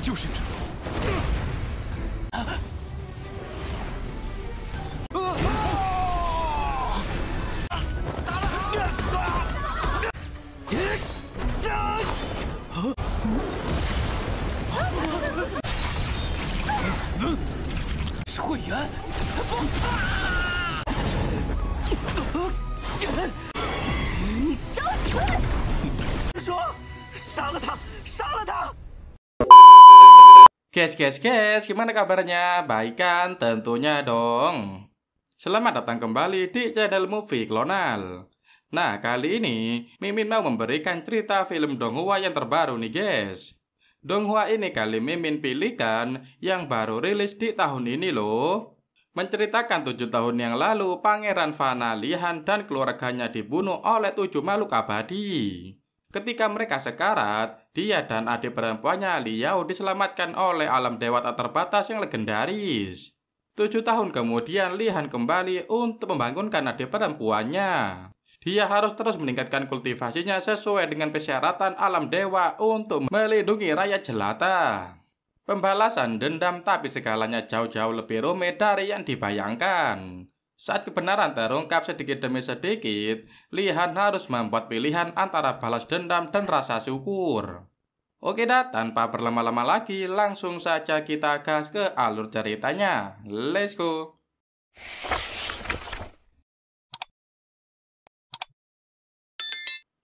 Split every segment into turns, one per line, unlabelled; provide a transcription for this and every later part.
就是。是会员，
找死！
说杀了他，杀了他！
Guys, gimana kabarnya? Baik kan? Tentunya dong. Selamat datang kembali di channel Movie Klonal. Nah, kali ini Mimin mau memberikan cerita film Donghua yang terbaru nih guys. Donghua ini kali Mimin pilihkan yang baru rilis di tahun ini loh. Menceritakan 7 tahun yang lalu Pangeran Fana Lihan dan keluarganya dibunuh oleh 7 makhluk abadi. Ketika mereka sekarat, dia dan adik perempuannya Liao diselamatkan oleh alam dewa tak terbatas yang legendaris. 7 tahun kemudian Lihan kembali untuk membangunkan adik perempuannya. Dia harus terus meningkatkan kultivasinya sesuai dengan persyaratan alam dewa untuk melindungi rakyat jelata. Pembalasan dendam tapi skalanya jauh-jauh lebih rumit dari yang dibayangkan. Saat kebenaran terungkap sedikit demi sedikit, Lihan harus membuat pilihan antara balas dendam dan rasa syukur. Oke dah, tanpa berlama-lama lagi, langsung saja kita gas ke alur ceritanya. Let's go!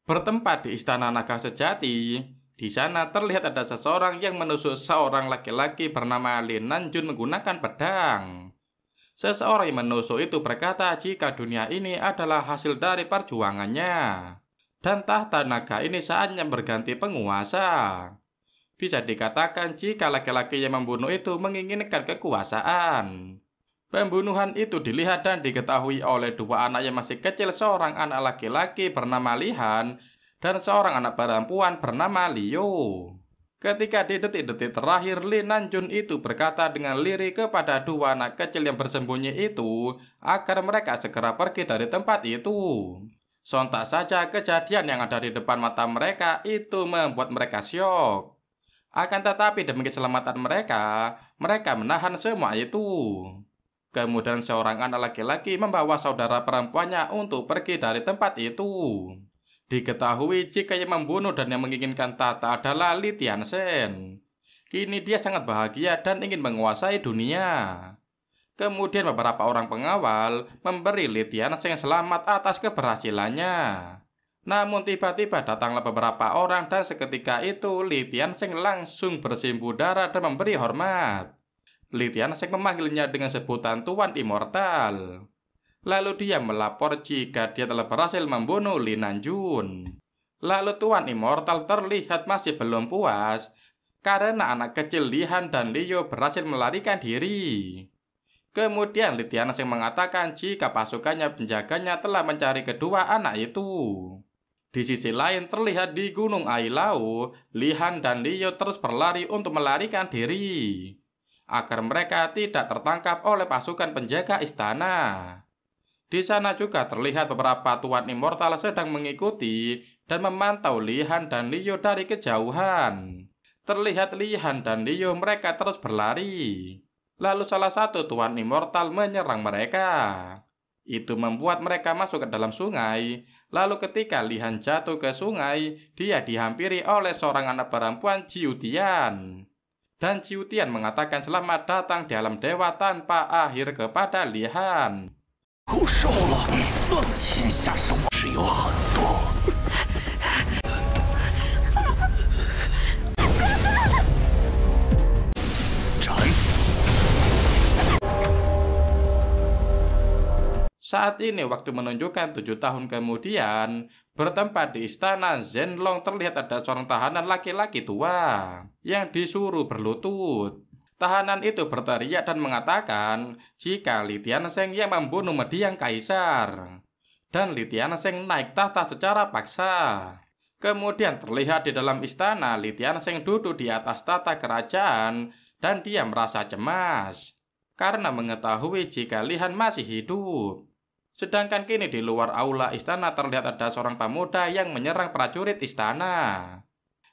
Bertempat di Istana Naga Sejati, di sana terlihat ada seseorang yang menusuk seorang laki-laki bernama Lin Nanjun menggunakan pedang. Seseorang yang menusuk itu berkata jika dunia ini adalah hasil dari perjuangannya, dan tahta naga ini saatnya berganti penguasa. Bisa dikatakan jika laki-laki yang membunuh itu menginginkan kekuasaan. Pembunuhan itu dilihat dan diketahui oleh 2 anak yang masih kecil, seorang anak laki-laki bernama Lihan dan seorang anak perempuan bernama Liu. Ketika di detik-detik terakhir, Lin Nanjun itu berkata dengan lirih kepada 2 anak kecil yang bersembunyi itu agar mereka segera pergi dari tempat itu. Sontak saja kejadian yang ada di depan mata mereka itu membuat mereka syok. Akan tetapi demi keselamatan mereka menahan semua itu. Kemudian seorang anak laki-laki membawa saudara perempuannya untuk pergi dari tempat itu. Diketahui jika yang membunuh dan yang menginginkan tahta adalah Li Tianzhen. Kini dia sangat bahagia dan ingin menguasai dunia. Kemudian beberapa orang pengawal memberi Li Tianzhen selamat atas keberhasilannya. Namun tiba-tiba datanglah beberapa orang dan seketika itu Li Tianzhen langsung bersimpuh darah dan memberi hormat. Li Tianzhen memanggilnya dengan sebutan Tuan Immortal. Lalu dia melapor jika dia telah berhasil membunuh Lin Nanjun. Lalu Tuan Immortal terlihat masih belum puas karena anak kecil Lihan dan Liu berhasil melarikan diri. Kemudian Li Tianzhen mengatakan jika pasukannya penjaganya telah mencari kedua anak itu. Di sisi lain terlihat di Gunung Ailau, Lihan dan Liu terus berlari untuk melarikan diri agar mereka tidak tertangkap oleh pasukan penjaga istana. Di sana juga terlihat beberapa Tuan Immortal sedang mengikuti dan memantau Lihan dan Liu dari kejauhan. Terlihat Lihan dan Liu mereka terus berlari. Lalu salah satu Tuan Immortal menyerang mereka. Itu membuat mereka masuk ke dalam sungai. Lalu ketika Lihan jatuh ke sungai, dia dihampiri oleh seorang anak perempuan Jiu Tian. Dan Jiu Tian mengatakan selamat datang di alam dewa tanpa akhir kepada Lihan.
够受了，天下生物是有很多。斩！
Saat ini waktu menunjukkan 7 tahun kemudian, bertempat di istana Zhenlong terlihat ada seorang tahanan laki-laki tua yang disuruh berlutut. Tahanan itu berteriak dan mengatakan jika Li Tianzhen yang membunuh mendiang kaisar. Dan Li Tianzhen naik tahta secara paksa. Kemudian terlihat di dalam istana Li Tianzhen duduk di atas tahta kerajaan dan dia merasa cemas karena mengetahui jika Lihan masih hidup. Sedangkan kini di luar aula istana terlihat ada seorang pemuda yang menyerang prajurit istana.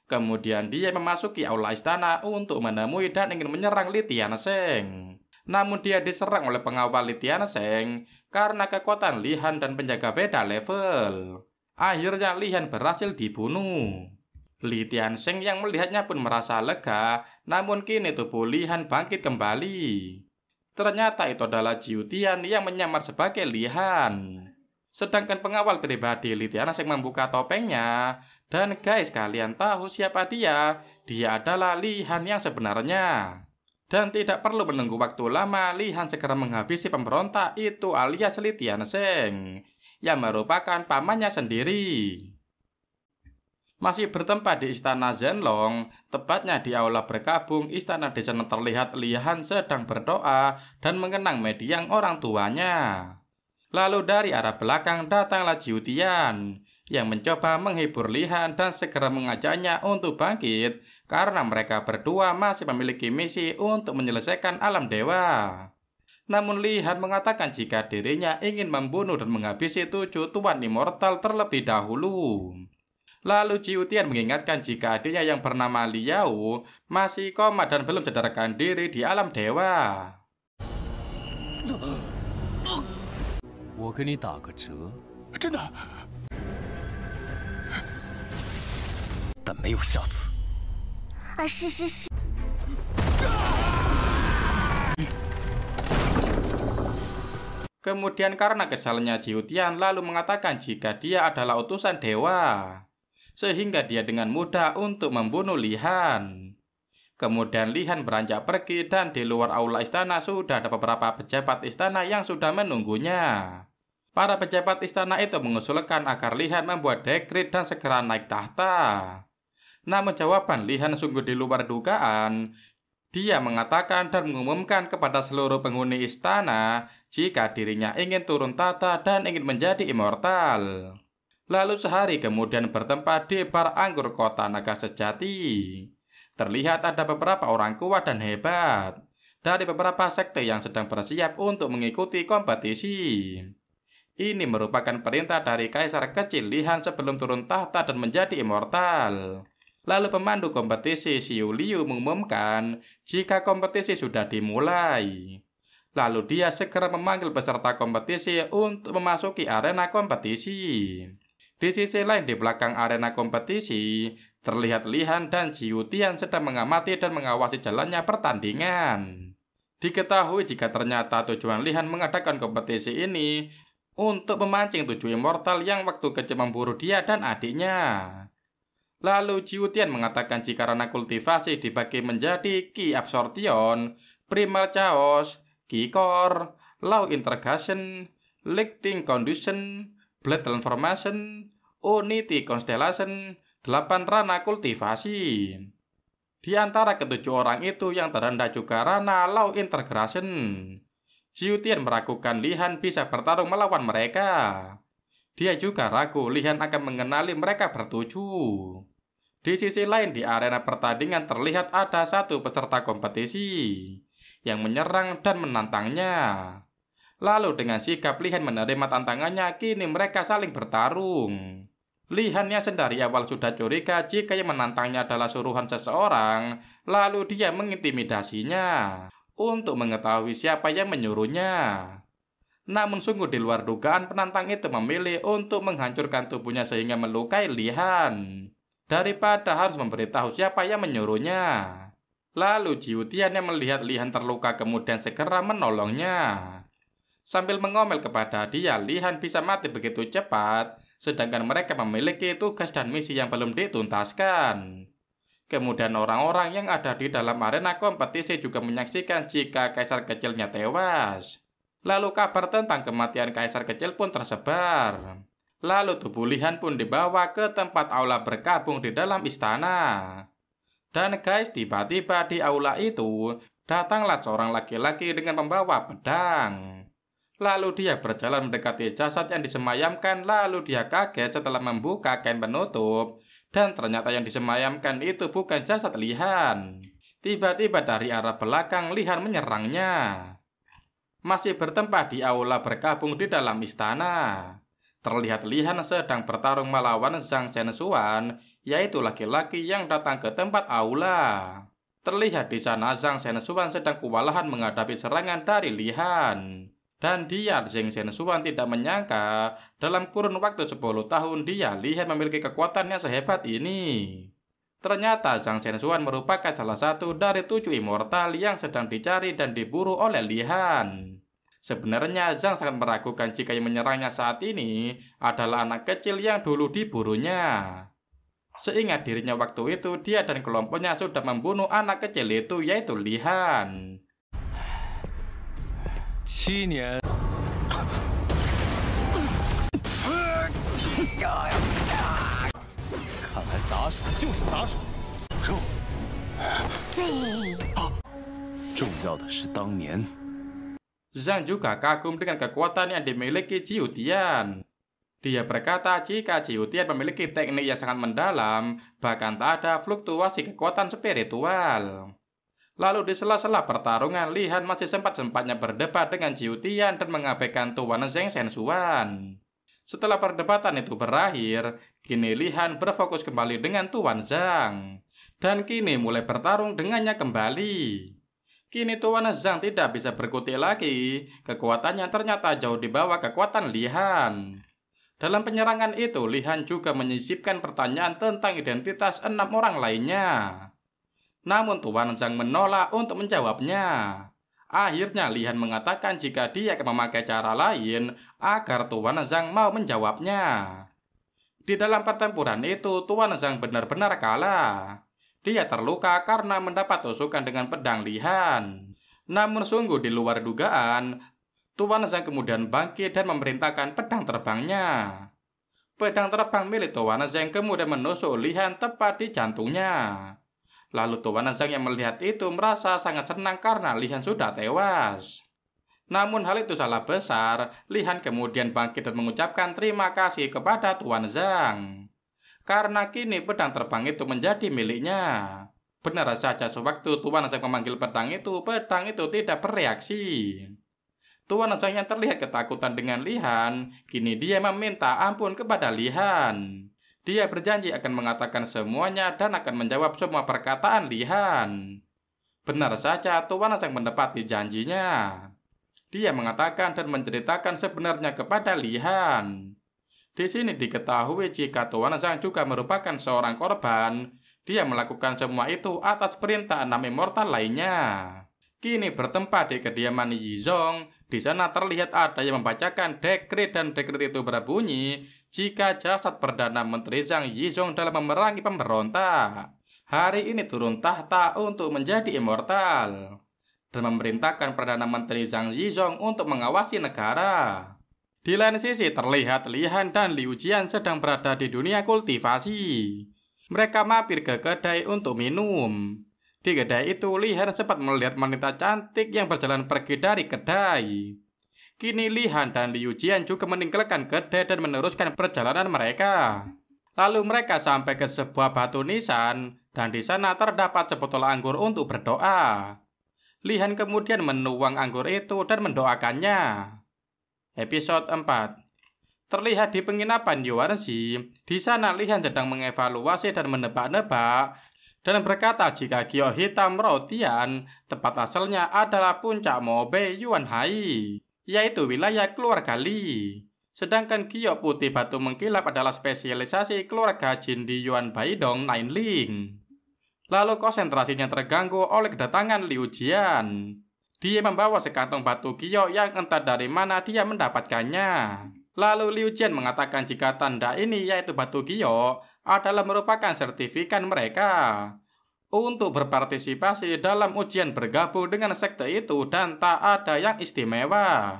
Kemudian dia memasuki aula istana untuk menemui dan ingin menyerang Li Tiansheng. Namun dia diserang oleh pengawal Li Tiansheng karena kekuatan Li Han dan penjaga beda level. Akhirnya Li Han berhasil dibunuh. Li Tiansheng yang melihatnya pun merasa lega, namun kini tubuh Li Han bangkit kembali. Ternyata itu adalah Jiu Tian yang menyamar sebagai Li Han. Sedangkan pengawal pribadi Li Tiansheng membuka topengnya. Dan guys, kalian tahu siapa dia? Dia adalah Li Han yang sebenarnya. Dan tidak perlu menunggu waktu lama, Li Han segera menghabisi pemberontak itu alias Li Tiansheng, yang merupakan pamannya sendiri. Masih bertempat di istana Zhenlong, tepatnya di aula berkabung istana. Di sana terlihat Li Han sedang berdoa dan mengenang mendiang orang tuanya. Lalu dari arah belakang datanglah Jiu Tian yang mencoba menghibur Li Han dan segera mengajaknya untuk bangkit karena mereka berdua masih memiliki misi untuk menyelesaikan alam dewa. Namun Li Han mengatakan jika dirinya ingin membunuh dan menghabisi 7 tuan immortal terlebih dahulu. Lalu Jiu Tian mengingatkan jika adiknya yang bernama Liao masih koma dan belum sadarkan diri di alam dewa.
我给你打个折，真的，但没有下次。
是。
Kemudian karena kesalnya Jiu Tian lalu mengatakan jika dia adalah utusan dewa, sehingga dia dengan mudah untuk membunuh Li Han. Kemudian Li Han beranjak pergi dan di luar aula istana sudah ada beberapa pejabat istana yang sudah menunggunya. Para pejabat istana itu mengusulkan agar Li Han membuat dekret dan segera naik tahta. Namun jawaban Li Han sungguh di luar dugaan. Dia mengatakan dan mengumumkan kepada seluruh penghuni istana jika dirinya ingin turun tahta dan ingin menjadi immortal. Lalu sehari kemudian bertempat di bar anggur kota Naga Sejati. Terlihat ada beberapa orang kuat dan hebat dari beberapa sekte yang sedang bersiap untuk mengikuti kompetisi. Ini merupakan perintah dari kaisar kecil Li Han sebelum turun tahta dan menjadi immortal. Lalu pemandu kompetisi Xiu Liu mengumumkan jika kompetisi sudah dimulai. Lalu dia segera memanggil peserta kompetisi untuk memasuki arena kompetisi. Di sisi lain di belakang arena kompetisi, terlihat Li Han dan Jiu Tian sedang mengamati dan mengawasi jalannya pertandingan. Diketahui jika ternyata tujuan Li Han mengadakan kompetisi ini untuk memancing 7 immortal yang waktu kecil memburu dia dan adiknya. Lalu Jiu Tian mengatakan jika ranah kultivasi dibagi menjadi Ki Absorption, Primal Chaos, Ki Core, Law Integration, Lighting Condition, Blade Transformation, Unity Constellation, 8 ranah kultivasi. Di antara ketujuh orang itu yang terendah juga ranah Law Integration. Jiu Tian meragukan Li Han bisa bertarung melawan mereka. Dia juga ragu Li Han akan mengenali mereka bertujuh. Di sisi lain di arena pertandingan terlihat ada satu peserta kompetisi yang menyerang dan menantangnya. Lalu dengan sikap Li Han menerima tantangannya, kini mereka saling bertarung. Li Han yang dari awal sudah curiga jika yang menantangnya adalah suruhan seseorang, lalu dia mengintimidasinya untuk mengetahui siapa yang menyuruhnya. Namun sungguh di luar dugaan penantang itu memilih untuk menghancurkan tubuhnya sehingga melukai Li Han, daripada harus memberitahu siapa yang menyuruhnya. Lalu Jiu Tian yang melihat Li Han terluka kemudian segera menolongnya. Sambil mengomel kepada dia, Li Han bisa mati begitu cepat, sedangkan mereka memiliki tugas dan misi yang belum dituntaskan. Kemudian orang-orang yang ada di dalam arena kompetisi juga menyaksikan jika kaisar kecilnya tewas. Lalu kabar tentang kematian kaisar kecil pun tersebar. Lalu tubuh Li Han pun dibawa ke tempat aula berkabung di dalam istana. Dan guys, tiba-tiba di aula itu datanglah seorang laki-laki dengan membawa pedang. Lalu dia berjalan mendekati jasad yang disemayamkan, lalu dia kaget setelah membuka kain penutup. Dan ternyata yang disemayamkan itu bukan jasad Li Han. Tiba-tiba dari arah belakang Li Han menyerangnya. Masih bertempat di aula berkabung di dalam istana. Terlihat Li Han sedang bertarung melawan Zhang Zhenxuan yaitu laki-laki yang datang ke tempat aula. Terlihat di sana Zhang Shensuan sedang kewalahan menghadapi serangan dari Li Han. Dan dia, Zhang Shensuan, tidak menyangka dalam kurun waktu 10 tahun dia lihat memiliki kekuatan yang sehebat ini. Ternyata Zhang Shensuan merupakan salah satu dari 7 immortal yang sedang dicari dan diburu oleh Li Han. Sebenarnya Zhang sangat meragukan jika yang menyerangnya saat ini adalah anak kecil yang dulu diburunya. Seingat dirinya waktu itu, dia dan kelompoknya sudah membunuh anak kecil itu, yaitu Li Han.
7年。看来杂耍就是杂耍，肉。重要的是当年。
Zhang juga kagum dengan kekuatan yang dimiliki Jiu Tian. Dia berkata jika Jiu Tian memiliki teknik yang sangat mendalam, bahkan tak ada fluktuasi kekuatan spiritual. Lalu di sela-sela pertarungan, Li Han masih sempat-sempatnya berdebat dengan Jiu Tian dan mengabaikan Tuan Zhang Shensuan. Setelah perdebatan itu berakhir, kini Li Han berfokus kembali dengan Tuan Zhang. Dan kini mulai bertarung dengannya kembali. Kini Tuan Zhang tidak bisa berkutik lagi, kekuatannya ternyata jauh di bawah kekuatan Li Han. Dalam penyerangan itu, Li Han juga menyisipkan pertanyaan tentang identitas 6 orang lainnya. Namun Tuan Zhang menolak untuk menjawabnya. Akhirnya Li Han mengatakan jika dia akan memakai cara lain agar Tuan Zhang mau menjawabnya. Di dalam pertempuran itu, Tuan Zhang benar-benar kalah. Dia terluka karena mendapat tusukan dengan pedang Li Han. Namun sungguh di luar dugaan, Tuan Zhang kemudian bangkit dan memerintahkan pedang terbangnya. Pedang terbang milik Tuan Zhang kemudian menusuk Li Han tepat di jantungnya. Lalu Tuan Zhang yang melihat itu merasa sangat senang karena Li Han sudah tewas. Namun hal itu salah besar. Li Han kemudian bangkit dan mengucapkan terima kasih kepada Tuan Zhang. Karena kini pedang terbang itu menjadi miliknya. Benar saja sewaktu Tuan Zhang memanggil pedang itu tidak bereaksi. Tuan Zhang yang terlihat ketakutan dengan Li Han, kini dia meminta ampun kepada Li Han. Dia berjanji akan mengatakan semuanya dan akan menjawab semua perkataan Li Han. Benar saja Tuan Zhang menepati janjinya. Dia mengatakan dan menceritakan sebenarnya kepada Li Han. Di sini diketahui jika Tuan Zhang juga merupakan seorang korban. Dia melakukan semua itu atas perintah 6 immortal lainnya. Kini bertempat di kediaman Yizong. Di sana terlihat ada yang membacakan dekret dan dekret itu berbunyi jika jasad Perdana Menteri Zhang Yizong dalam memerangi pemberontak hari ini turun tahta untuk menjadi immortal dan memerintahkan Perdana Menteri Zhang Yizong untuk mengawasi negara. Di lain sisi terlihat Li Han dan Liu Jian sedang berada di dunia kultivasi. Mereka mampir ke kedai untuk minum. Di kedai itu, Li Han sempat melihat wanita cantik yang berjalan pergi dari kedai. Kini Li Han dan Liu Jian juga meninggalkan kedai dan meneruskan perjalanan mereka. Lalu mereka sampai ke sebuah batu nisan, dan di sana terdapat sebotol anggur untuk berdoa. Li Han kemudian menuang anggur itu dan mendoakannya. Episode 4. Terlihat di penginapan Yuanxi, di sana Li Han sedang mengevaluasi dan menebak-nebak, dan berkata jika Gio Hitam Rotian tempat asalnya adalah puncak Mobe Yuanhai, yaitu wilayah keluarga Li. Sedangkan Gio Putih Batu Mengkilap adalah spesialisasi keluarga Jin di Yuan Baidong Nainling. Lalu konsentrasinya terganggu oleh kedatangan Liu Jian. Dia membawa sekantong batu Gio yang entah dari mana dia mendapatkannya. Lalu Liu Jian mengatakan jika tanda ini yaitu batu Gio adalah merupakan sertifikat mereka untuk berpartisipasi dalam ujian bergabung dengan sekte itu dan tak ada yang istimewa.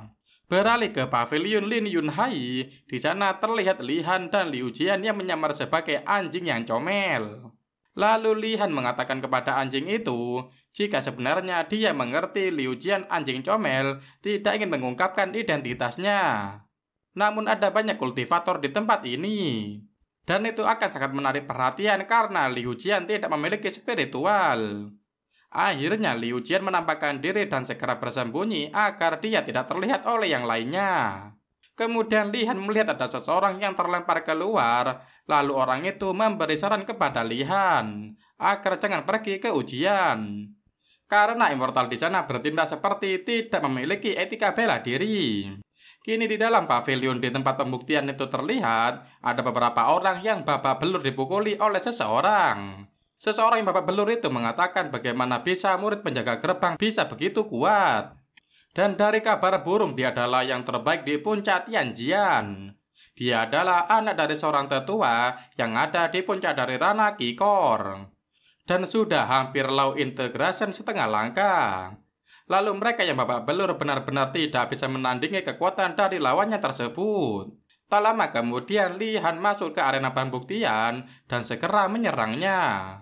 Beralih ke pavilion Lin Yunhai, di sana terlihat Li Han dan Liu Jian yang menyamar sebagai anjing yang comel. Lalu Li Han mengatakan kepada anjing itu jika sebenarnya dia mengerti Liu Jian anjing comel tidak ingin mengungkapkan identitasnya. Namun ada banyak kultivator di tempat ini. Dan itu akan sangat menarik perhatian karena Liu Jian tidak memiliki spiritual. Akhirnya Liu Jian menampakkan diri dan segera bersembunyi agar dia tidak terlihat oleh yang lainnya. Kemudian Lihan melihat ada seseorang yang terlempar keluar, lalu orang itu memberi saran kepada Lihan agar jangan pergi ke ujian. Karena immortal di sana bertindak seperti tidak memiliki etika bela diri. Kini di dalam pavilion di tempat pembuktian itu terlihat ada beberapa orang yang babak belur dipukuli oleh seseorang. Seseorang yang babak belur itu mengatakan bagaimana bisa murid penjaga gerbang bisa begitu kuat. Dan dari kabar burung dia adalah yang terbaik di puncak Tianjian. Dia adalah anak dari seorang tetua yang ada di puncak dari Rana Kikor. Dan sudah hampir low integration setengah langkah. Lalu mereka yang babak belur benar-benar tidak bisa menandingi kekuatan dari lawannya tersebut. Tak lama kemudian Lihan masuk ke arena pembuktian dan segera menyerangnya.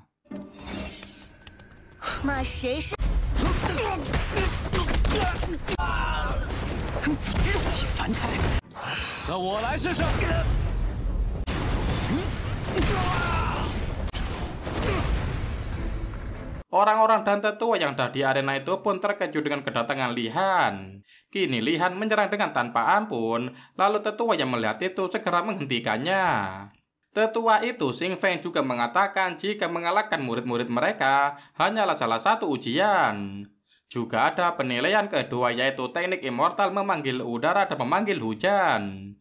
反开，那我来试试。
Orang-orang dan tetua yang ada di arena itu pun terkejut dengan kedatangan Lihan. Kini Lihan menyerang dengan tanpa ampun, lalu tetua yang melihat itu segera menghentikannya. Tetua itu Xing Feng juga mengatakan jika mengalahkan murid-murid mereka hanyalah salah satu ujian. Juga ada penilaian kedua yaitu teknik immortal memanggil udara dan memanggil hujan.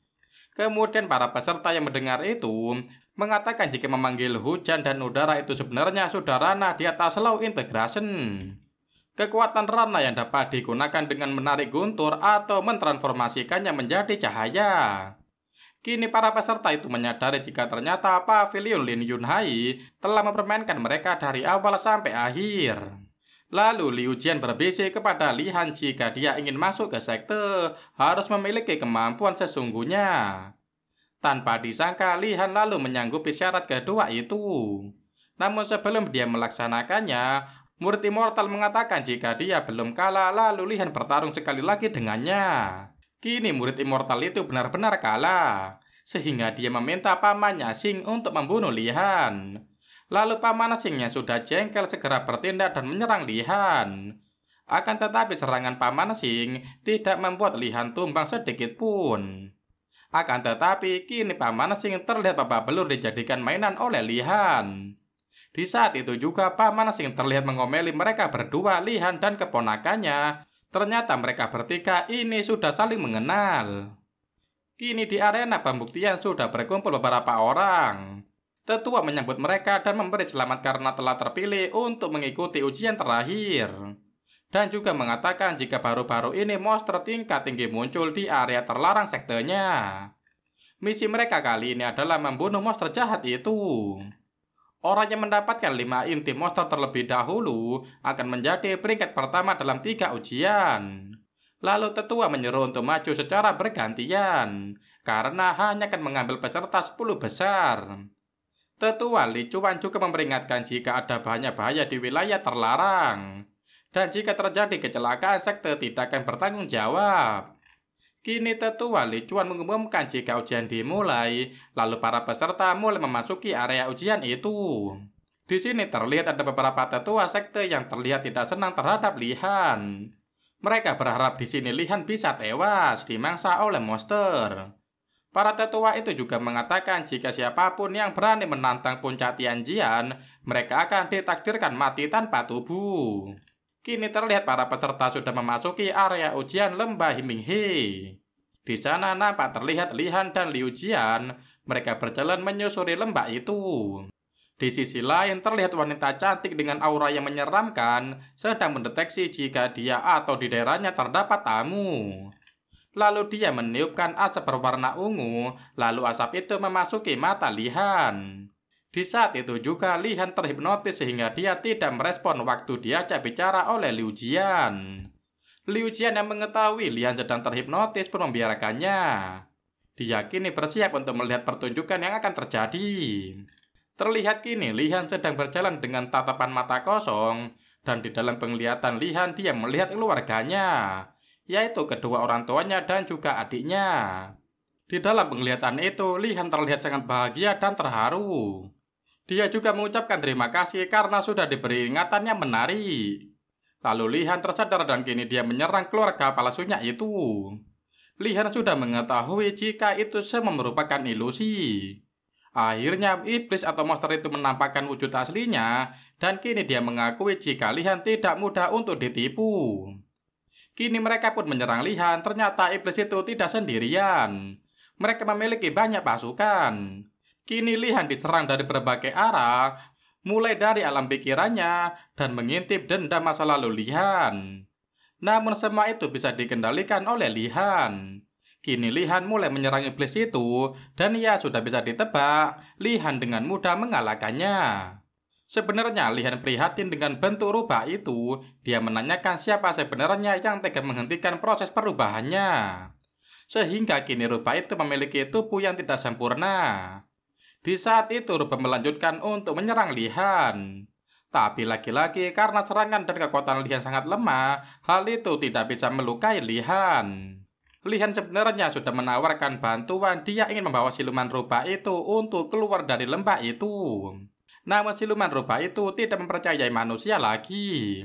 Kemudian para peserta yang mendengar itu mengatakan jika memanggil hujan dan udara itu sebenarnya sudah Rana di atas low integration. Kekuatan Rana yang dapat digunakan dengan menarik guntur atau mentransformasikannya menjadi cahaya. Kini para peserta itu menyadari jika ternyata pavilion Lin Yunhai telah mempermainkan mereka dari awal sampai akhir. Lalu Liu Jian berbisik kepada Lihan jika dia ingin masuk ke sekte harus memiliki kemampuan sesungguhnya. Tanpa disangka, Lihan lalu menyanggupi syarat kedua itu. Namun sebelum dia melaksanakannya, murid immortal mengatakan jika dia belum kalah, lalu Lihan bertarung sekali lagi dengannya. Kini murid immortal itu benar-benar kalah, sehingga dia meminta pamannya Xing untuk membunuh Lihan. Lalu paman Xing yang sudah jengkel segera bertindak dan menyerang Lihan. Akan tetapi serangan paman Xing tidak membuat Lihan tumbang sedikit pun. Akan tetapi, kini paman Xing terlihat babak belur dijadikan mainan oleh Lihan. Di saat itu juga paman Xing terlihat mengomeli mereka berdua, Lihan dan keponakannya. Ternyata mereka bertiga ini sudah saling mengenal. Kini di arena pembuktian sudah berkumpul beberapa orang. Tetua menyambut mereka dan memberi selamat karena telah terpilih untuk mengikuti ujian terakhir. Dan juga mengatakan jika baru-baru ini monster tingkat tinggi muncul di area terlarang sektenya. Misi mereka kali ini adalah membunuh monster jahat itu. Orang yang mendapatkan 5 inti monster terlebih dahulu akan menjadi peringkat pertama dalam 3 ujian. Lalu tetua menyuruh untuk maju secara bergantian, karena hanya akan mengambil peserta 10 besar. Tetua Li Chuan juga memperingatkan jika ada bahaya-bahaya di wilayah terlarang. Dan jika terjadi kecelakaan, sekte tidak akan bertanggung jawab. Kini tetua Li Chuan mengumumkan jika ujian dimulai, lalu para peserta mulai memasuki area ujian itu. Di sini terlihat ada beberapa tetua sekte yang terlihat tidak senang terhadap Lihan. Mereka berharap di sini Lihan bisa tewas dimangsa oleh monster. Para tetua itu juga mengatakan jika siapapun yang berani menantang puncak Tianjian, mereka akan ditakdirkan mati tanpa tubuh. Kini terlihat para peserta sudah memasuki area ujian lembah Himinghe. Di sana nampak terlihat Lihan dan Liu Jian. Mereka berjalan menyusuri lembah itu. Di sisi lain terlihat wanita cantik dengan aura yang menyeramkan sedang mendeteksi jika dia atau di daerahnya terdapat tamu. Lalu dia meniupkan asap berwarna ungu, lalu asap itu memasuki mata Lihan. Di saat itu juga Lihan terhipnotis sehingga dia tidak merespon waktu diajak bicara oleh Liu Jian. Liu Jian yang mengetahui Lihan sedang terhipnotis pun membiarkannya. Dia kini bersiap untuk melihat pertunjukan yang akan terjadi. Terlihat kini Lihan sedang berjalan dengan tatapan mata kosong, dan di dalam penglihatan Lihan dia melihat keluarganya, yaitu kedua orang tuanya dan juga adiknya. Di dalam penglihatan itu Lihan terlihat sangat bahagia dan terharu. Dia juga mengucapkan terima kasih karena sudah diberi ingatan yang menarik. Lalu Lihan tersadar dan kini dia menyerang keluarga palsunya itu. Lihan sudah mengetahui jika itu semua merupakan ilusi. Akhirnya iblis atau monster itu menampakkan wujud aslinya dan kini dia mengakui jika Lihan tidak mudah untuk ditipu. Kini mereka pun menyerang Lihan, ternyata iblis itu tidak sendirian. Mereka memiliki banyak pasukan. Kini Lihan diserang dari berbagai arah, mulai dari alam pikirannya dan mengintip dendam masa lalu Lihan. Namun semua itu bisa dikendalikan oleh Lihan. Kini Lihan mulai menyerang iblis itu, dan ia sudah bisa ditebak, Lihan dengan mudah mengalahkannya. Sebenarnya Lihan prihatin dengan bentuk rubah itu. Dia menanyakan siapa sebenarnya yang tega menghentikan proses perubahannya. Sehingga kini rubah itu memiliki tubuh yang tidak sempurna. Di saat itu rubah melanjutkan untuk menyerang Lihan. Tapi lagi-lagi karena serangan dan kekuatan Lihan sangat lemah, hal itu tidak bisa melukai Lihan. Lihan sebenarnya sudah menawarkan bantuan. Dia ingin membawa siluman rubah itu untuk keluar dari lembah itu. Namun siluman rubah itu tidak mempercayai manusia lagi.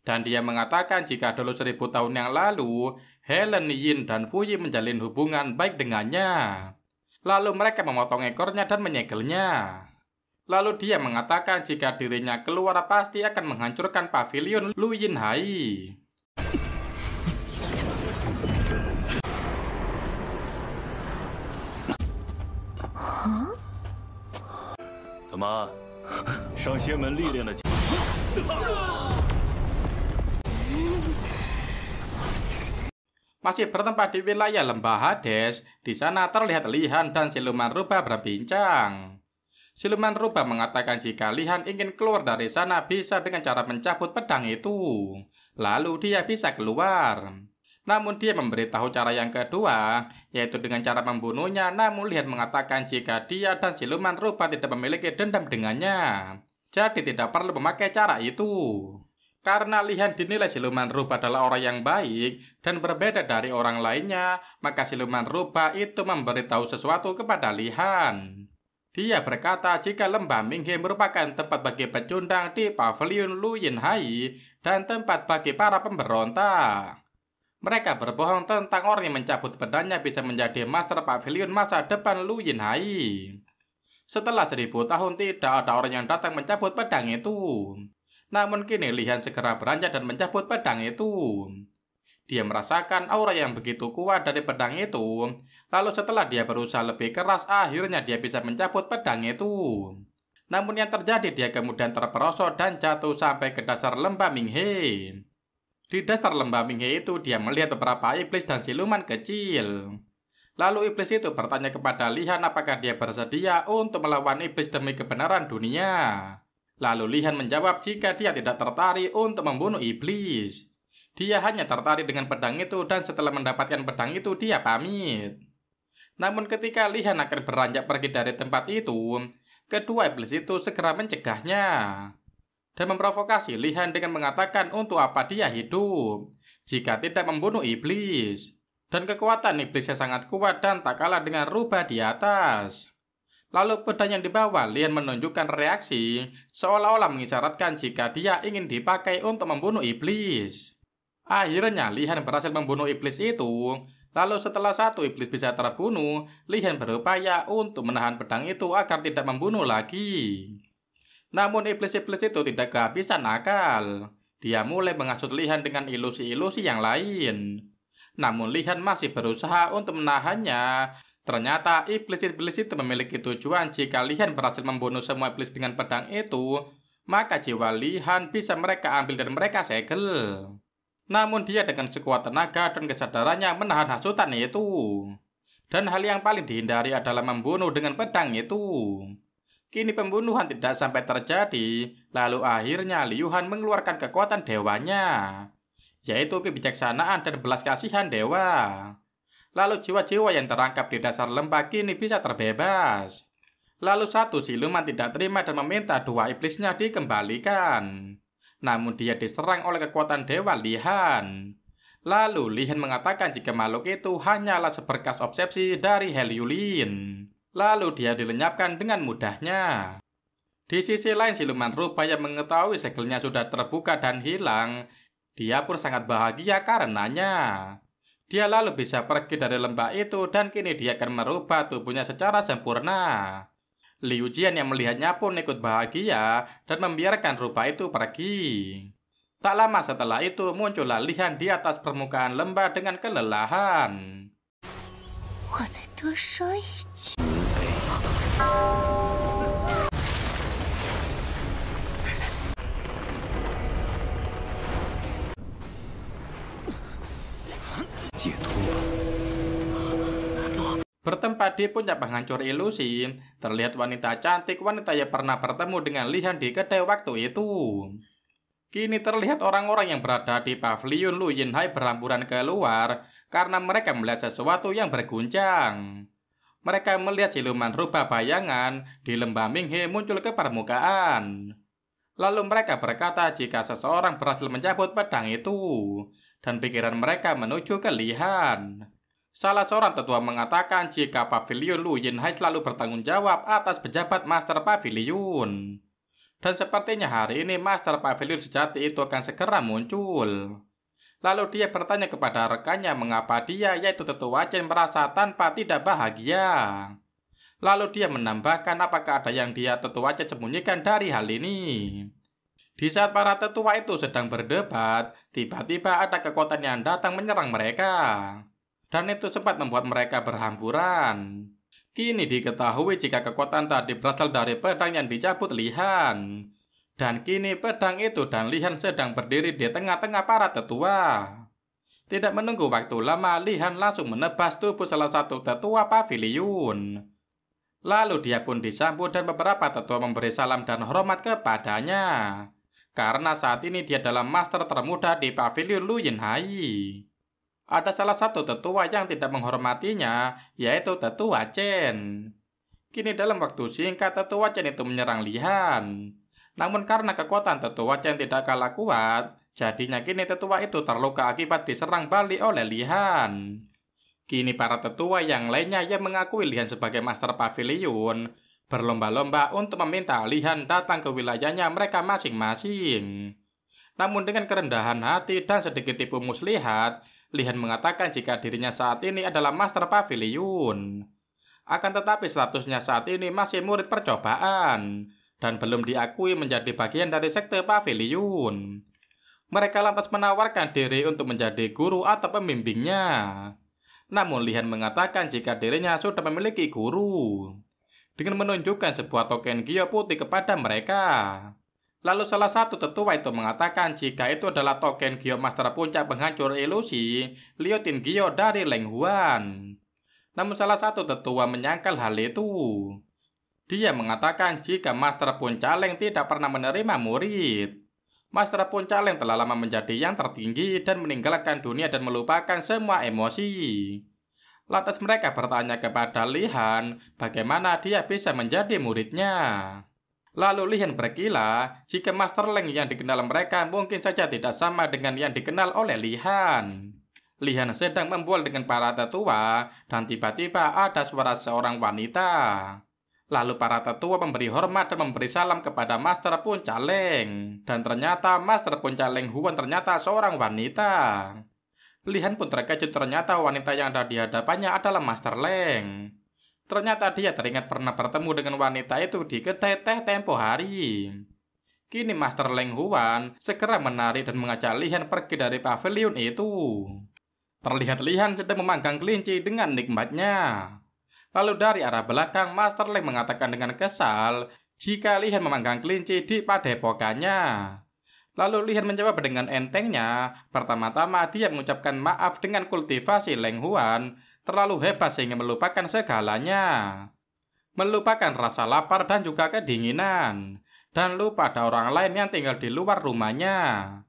Dan dia mengatakan jika dulu 1000 tahun yang lalu, Helen, Yin, dan Fuyi menjalin hubungan baik dengannya. Lalu mereka memotong ekornya dan menyegelnya. Lalu dia mengatakan jika dirinya keluar pasti akan menghancurkan pavilion Lu Yin Hai.
怎么，上仙门历练了几？
Masih bertempat di wilayah lembah Hades, di sana terlihat Lihan dan siluman rubah berbincang. Siluman rubah mengatakan jika Lihan ingin keluar dari sana bisa dengan cara mencabut pedang itu. Lalu dia bisa keluar. Namun dia memberitahu cara yang kedua, yaitu dengan cara membunuhnya. Namun Lihan mengatakan jika dia dan siluman rubah tidak memiliki dendam dengannya. Jadi tidak perlu memakai cara itu. Karena Lihan dinilai siluman rubah adalah orang yang baik dan berbeda dari orang lainnya, maka siluman rubah itu memberitahu sesuatu kepada Lihan. Dia berkata jika lembah Minghe merupakan tempat bagi pecundang di pavilion Lu Yin Hai dan tempat bagi para pemberontak. Mereka berbohong tentang orang yang mencabut pedangnya bisa menjadi master pavilion masa depan Lu Yin Hai. Setelah 1000 tahun tidak ada orang yang datang mencabut pedang itu. Namun kini Lihan segera beranjak dan mencabut pedang itu. Dia merasakan aura yang begitu kuat dari pedang itu. Lalu setelah dia berusaha lebih keras, akhirnya dia bisa mencabut pedang itu. Namun yang terjadi, dia kemudian terperosok dan jatuh sampai ke dasar lembah Minghe. Di dasar lembah Minghe itu dia melihat beberapa iblis dan siluman kecil. Lalu iblis itu bertanya kepada Lihan apakah dia bersedia untuk melawan iblis demi kebenaran dunia. Lalu Lihan menjawab jika dia tidak tertarik untuk membunuh iblis. Dia hanya tertarik dengan pedang itu dan setelah mendapatkan pedang itu dia pamit. Namun ketika Lihan akan beranjak pergi dari tempat itu, kedua iblis itu segera mencegahnya. Dan memprovokasi Lihan dengan mengatakan untuk apa dia hidup jika tidak membunuh iblis. Dan kekuatan iblisnya sangat kuat dan tak kalah dengan rubah di atas. Lalu pedang yang dibawa Lihan menunjukkan reaksi seolah-olah mengisyaratkan jika dia ingin dipakai untuk membunuh iblis. Akhirnya Lihan berhasil membunuh iblis itu. Lalu setelah satu iblis bisa terbunuh, Lihan berupaya untuk menahan pedang itu agar tidak membunuh lagi. Namun iblis-iblis itu tidak kehabisan akal. Dia mulai menghasut Lihan dengan ilusi-ilusi yang lain. Namun Lihan masih berusaha untuk menahannya. Ternyata iblis-iblis itu memiliki tujuan jika Lihan berhasil membunuh semua iblis dengan pedang itu, maka jiwa Lihan bisa mereka ambil dan mereka segel. Namun dia dengan sekuat tenaga dan kesadarannya menahan hasutan itu. Dan hal yang paling dihindari adalah membunuh dengan pedang itu. Kini pembunuhan tidak sampai terjadi, lalu akhirnya Liuhan mengeluarkan kekuatan dewanya, yaitu kebijaksanaan dan belas kasihan dewa. Lalu jiwa-jiwa yang terangkap di dasar lembah kini bisa terbebas. Lalu satu siluman tidak terima dan meminta dua iblisnya dikembalikan. Namun dia diserang oleh kekuatan dewa Lihan. Lalu Lihan mengatakan jika makhluk itu hanyalah seberkas obsesi dari Heliulin. Lalu dia dilenyapkan dengan mudahnya. Di sisi lain siluman rubah yang mengetahui segelnya sudah terbuka dan hilang. Dia pun sangat bahagia karenanya. Dia lalu bisa pergi dari lembah itu dan kini dia akan merubah tubuhnya secara sempurna. Liu Jian yang melihatnya pun ikut bahagia dan membiarkan rupa itu pergi. Tak lama setelah itu muncullah Lihan di atas permukaan lembah dengan kelelahan.
我再多说一句。
Bertempat di puncak penghancur ilusi, terlihat wanita cantik wanita yang pernah bertemu dengan Lihan di kedai waktu itu. Kini terlihat orang-orang yang berada di pavilion Lu Yinhai berhamburan keluar karena mereka melihat sesuatu yang berguncang. Mereka melihat siluman rubah bayangan di lembah Minghe muncul ke permukaan. Lalu mereka berkata jika seseorang berhasil mencabut pedang itu, dan pikiran mereka menuju ke Lihan. Salah seorang tetua mengatakan jika pavilion Lu Yinhai selalu bertanggung jawab atas pejabat Master Pavilion. Dan sepertinya hari ini Master Pavilion sejati itu akan segera muncul. Lalu dia bertanya kepada rekannya mengapa dia yaitu tetua Chen merasa tanpa tidak bahagia. Lalu dia menambahkan apakah ada yang dia tetua Chen sembunyikan dari hal ini. Di saat para tetua itu sedang berdebat, tiba-tiba ada kekuatan yang datang menyerang mereka. Dan itu sempat membuat mereka berhamburan. Kini diketahui jika kekuatan tadi berasal dari pedang yang dicabut Lihan. Dan kini pedang itu dan Lihan sedang berdiri di tengah-tengah para tetua. Tidak menunggu waktu lama, Lihan langsung menebas tubuh salah satu tetua pavilion. Lalu dia pun disambut dan beberapa tetua memberi salam dan hormat kepadanya. Karena saat ini dia adalah master termuda di pavilion Lu Yinhai. Ada salah satu tetua yang tidak menghormatinya, yaitu tetua Chen. Kini dalam waktu singkat tetua Chen itu menyerang Lihan. Namun karena kekuatan tetua Chen tidak kalah kuat, jadinya kini tetua itu terluka akibat diserang balik oleh Lihan. Kini para tetua yang lainnya yang mengakui Lihan sebagai Master Pavilion berlomba-lomba untuk meminta Lihan datang ke wilayahnya mereka masing-masing. Namun dengan kerendahan hati dan sedikit tipu muslihat, Lihan mengatakan jika dirinya saat ini adalah Master Pavilion. Akan tetapi statusnya saat ini masih murid percobaan dan belum diakui menjadi bagian dari sekte Pavilion. Mereka lantas menawarkan diri untuk menjadi guru atau pembimbingnya. Namun Lihan mengatakan jika dirinya sudah memiliki guru, dengan menunjukkan sebuah token Gyo putih kepada mereka. Lalu salah satu tetua itu mengatakan jika itu adalah token Gyo Master Puncak Penghancur Ilusi, Liotin Gyo dari Leng Huan. Namun salah satu tetua menyangkal hal itu. Dia mengatakan jika Master Puncak Leng tidak pernah menerima murid. Master Puncak Leng telah lama menjadi yang tertinggi dan meninggalkan dunia dan melupakan semua emosi. Lantas mereka bertanya kepada Lihan bagaimana dia bisa menjadi muridnya. Lalu Lihan berkila jika Master Leng yang dikenal mereka mungkin saja tidak sama dengan yang dikenal oleh Lihan. Lihan sedang membual dengan para tetua dan tiba-tiba ada suara seorang wanita. Lalu para tetua memberi hormat dan memberi salam kepada Master Puncak Leng. Dan ternyata Master Puncak Leng Huan ternyata seorang wanita. Lihan pun terkejut ternyata wanita yang ada di hadapannya adalah Master Leng. Ternyata dia teringat pernah bertemu dengan wanita itu di kedai teh tempo hari. Kini Master Leng Huan segera menarik dan mengajak Lihan pergi dari pavilion itu. Terlihat Lihan sedang memanggang kelinci dengan nikmatnya. Lalu dari arah belakang Master Leng mengatakan dengan kesal jika Lihan memanggang kelinci di padepokannya. Lalu Lihan menjawab dengan entengnya. Pertama-tama dia mengucapkan maaf dengan kultivasi Leng Huan terlalu hebat sehingga melupakan segalanya. Melupakan rasa lapar dan juga kedinginan. Dan lupa ada orang lain yang tinggal di luar rumahnya.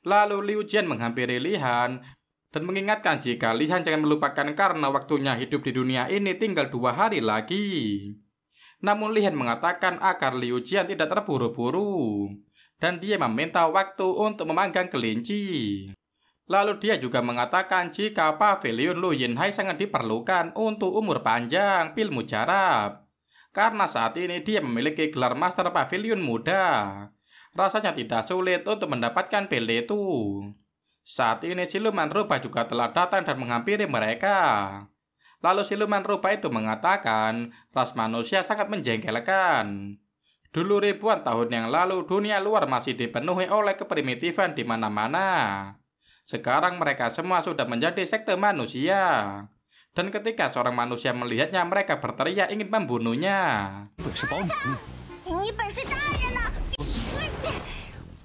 Lalu Liu Jian menghampiri Lihan dan mengingatkan jika Lihan jangan melupakan karena waktunya hidup di dunia ini tinggal 2 hari lagi. Namun Lihan mengatakan agar Liu Jian tidak terburu-buru. Dan dia meminta waktu untuk memanggang kelinci. Lalu dia juga mengatakan jika pavilion Lu Yinhai sangat diperlukan untuk umur panjang pil mujarab. Karena saat ini dia memiliki gelar Master Pavilion muda. Rasanya tidak sulit untuk mendapatkan pil itu. Saat ini siluman rupa juga telah datang dan menghampiri mereka. Lalu siluman rupa itu mengatakan, ras manusia sangat menjengkelkan. Dulu ribuan tahun yang lalu dunia luar masih dipenuhi oleh keprimitifan di mana-mana. Sekarang mereka semua sudah menjadi sekte manusia. Dan ketika seorang manusia melihatnya, mereka berteriak ingin membunuhnya.
你本事大着呢！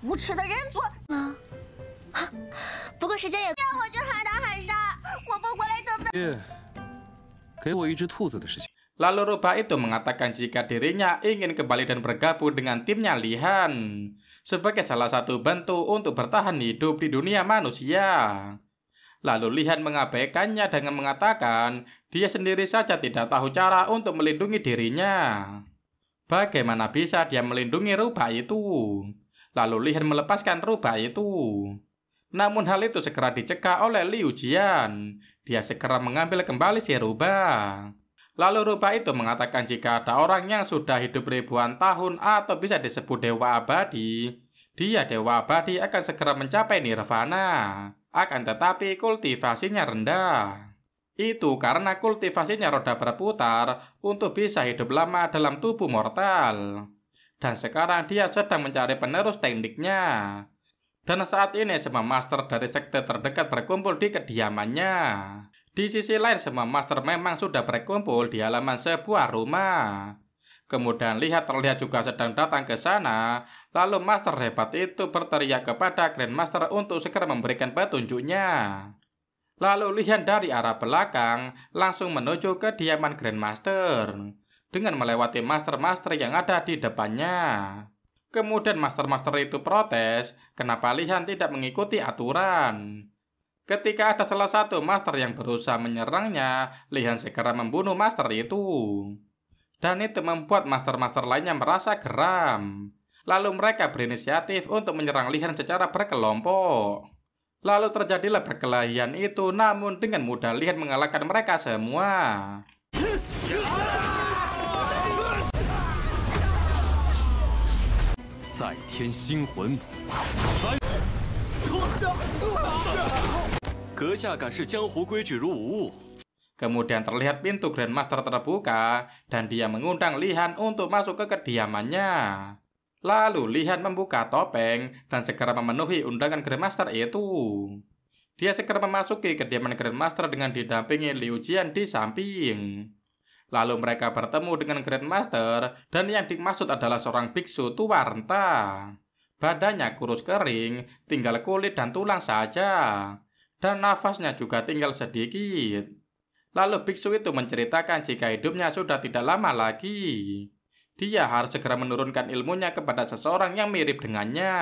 无耻的人族！不过时间也……我就喊打喊杀，我不回来等等。
给我一只兔子的事情。
Lalu rupa itu mengatakan jika dirinya ingin kembali dan bergabung dengan timnya Lihan sebagai salah satu bentuk untuk bertahan hidup di dunia manusia. Lalu Lihan mengabaikannya dengan mengatakan dia sendiri saja tidak tahu cara untuk melindungi dirinya. Bagaimana bisa dia melindungi rupa itu? Lalu Lihan melepaskan rupa itu. Namun hal itu segera dicegah oleh Liu Jian. Dia segera mengambil kembali si rubah. Lalu rupa itu mengatakan jika ada orang yang sudah hidup ribuan tahun atau bisa disebut dewa abadi, dia dewa abadi akan segera mencapai nirvana. Akan tetapi kultivasinya rendah. Itu karena kultivasinya roda berputar untuk bisa hidup lama dalam tubuh mortal. Dan sekarang dia sedang mencari penerus tekniknya. Dan saat ini semua master dari sekte terdekat berkumpul di kediamannya. Di sisi lain semua master memang sudah berkumpul di halaman sebuah rumah. Kemudian terlihat juga sedang datang ke sana. Lalu master hebat itu berteriak kepada Grandmaster untuk segera memberikan petunjuknya. Lalu Lihan dari arah belakang langsung menuju ke kediaman Grandmaster dengan melewati master-master yang ada di depannya. Kemudian master-master itu protes, kenapa Lihan tidak mengikuti aturan. Ketika ada salah satu master yang berusaha menyerangnya, Lihan segera membunuh master itu. Dan itu membuat master-master lainnya merasa geram. Lalu mereka berinisiatif untuk menyerang Lihan secara berkelompok. Lalu terjadilah perkelahian itu, namun dengan mudah Lihan mengalahkan mereka semua.
再添星魂，阁下敢视江湖规矩如无物。
Kemudian terlihat pintu Grandmaster terbuka dan dia mengundang Lihan untuk masuk ke kediamannya. Lalu Lihan membuka topeng dan segera memenuhi undangan Grandmaster itu. Dia segera memasuki kediaman Grandmaster dengan didampingi Liu Jian di samping. Lalu mereka bertemu dengan Grandmaster dan yang dimaksud adalah seorang biksu tua renta. Badannya kurus kering, tinggal kulit dan tulang saja. Dan nafasnya juga tinggal sedikit. Lalu biksu itu menceritakan jika hidupnya sudah tidak lama lagi. Dia harus segera menurunkan ilmunya kepada seseorang yang mirip dengannya.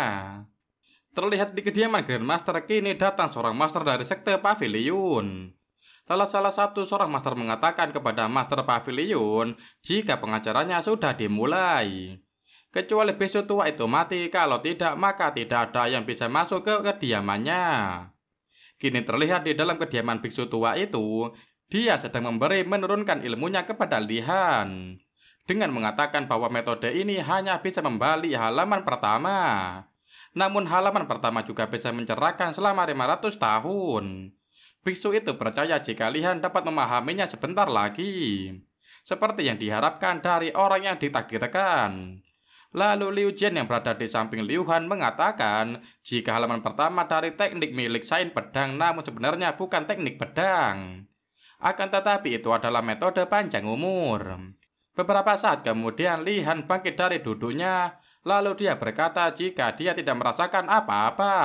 Terlihat di kediaman Grandmaster kini datang seorang master dari sekte Pavilion. Lalu salah satu seorang master mengatakan kepada Master Pavilion jika pengacaranya sudah dimulai. Kecuali biksu tua itu mati, kalau tidak maka tidak ada yang bisa masuk ke kediamannya. Kini terlihat di dalam kediaman biksu tua itu, dia sedang menurunkan ilmunya kepada Lihan. Dengan mengatakan bahwa metode ini hanya bisa membalik halaman pertama. Namun halaman pertama juga bisa mencerahkan selama 500 tahun. Biksu itu percaya jika Lihan dapat memahaminya sebentar lagi. Seperti yang diharapkan dari orang yang ditakdirkan. Lalu Liu Jian yang berada di samping Liu Han mengatakan jika halaman pertama dari teknik milik Sain Pedang namun sebenarnya bukan teknik pedang. Akan tetapi itu adalah metode panjang umur. Beberapa saat kemudian Lihan bangkit dari duduknya. Lalu dia berkata jika dia tidak merasakan apa-apa.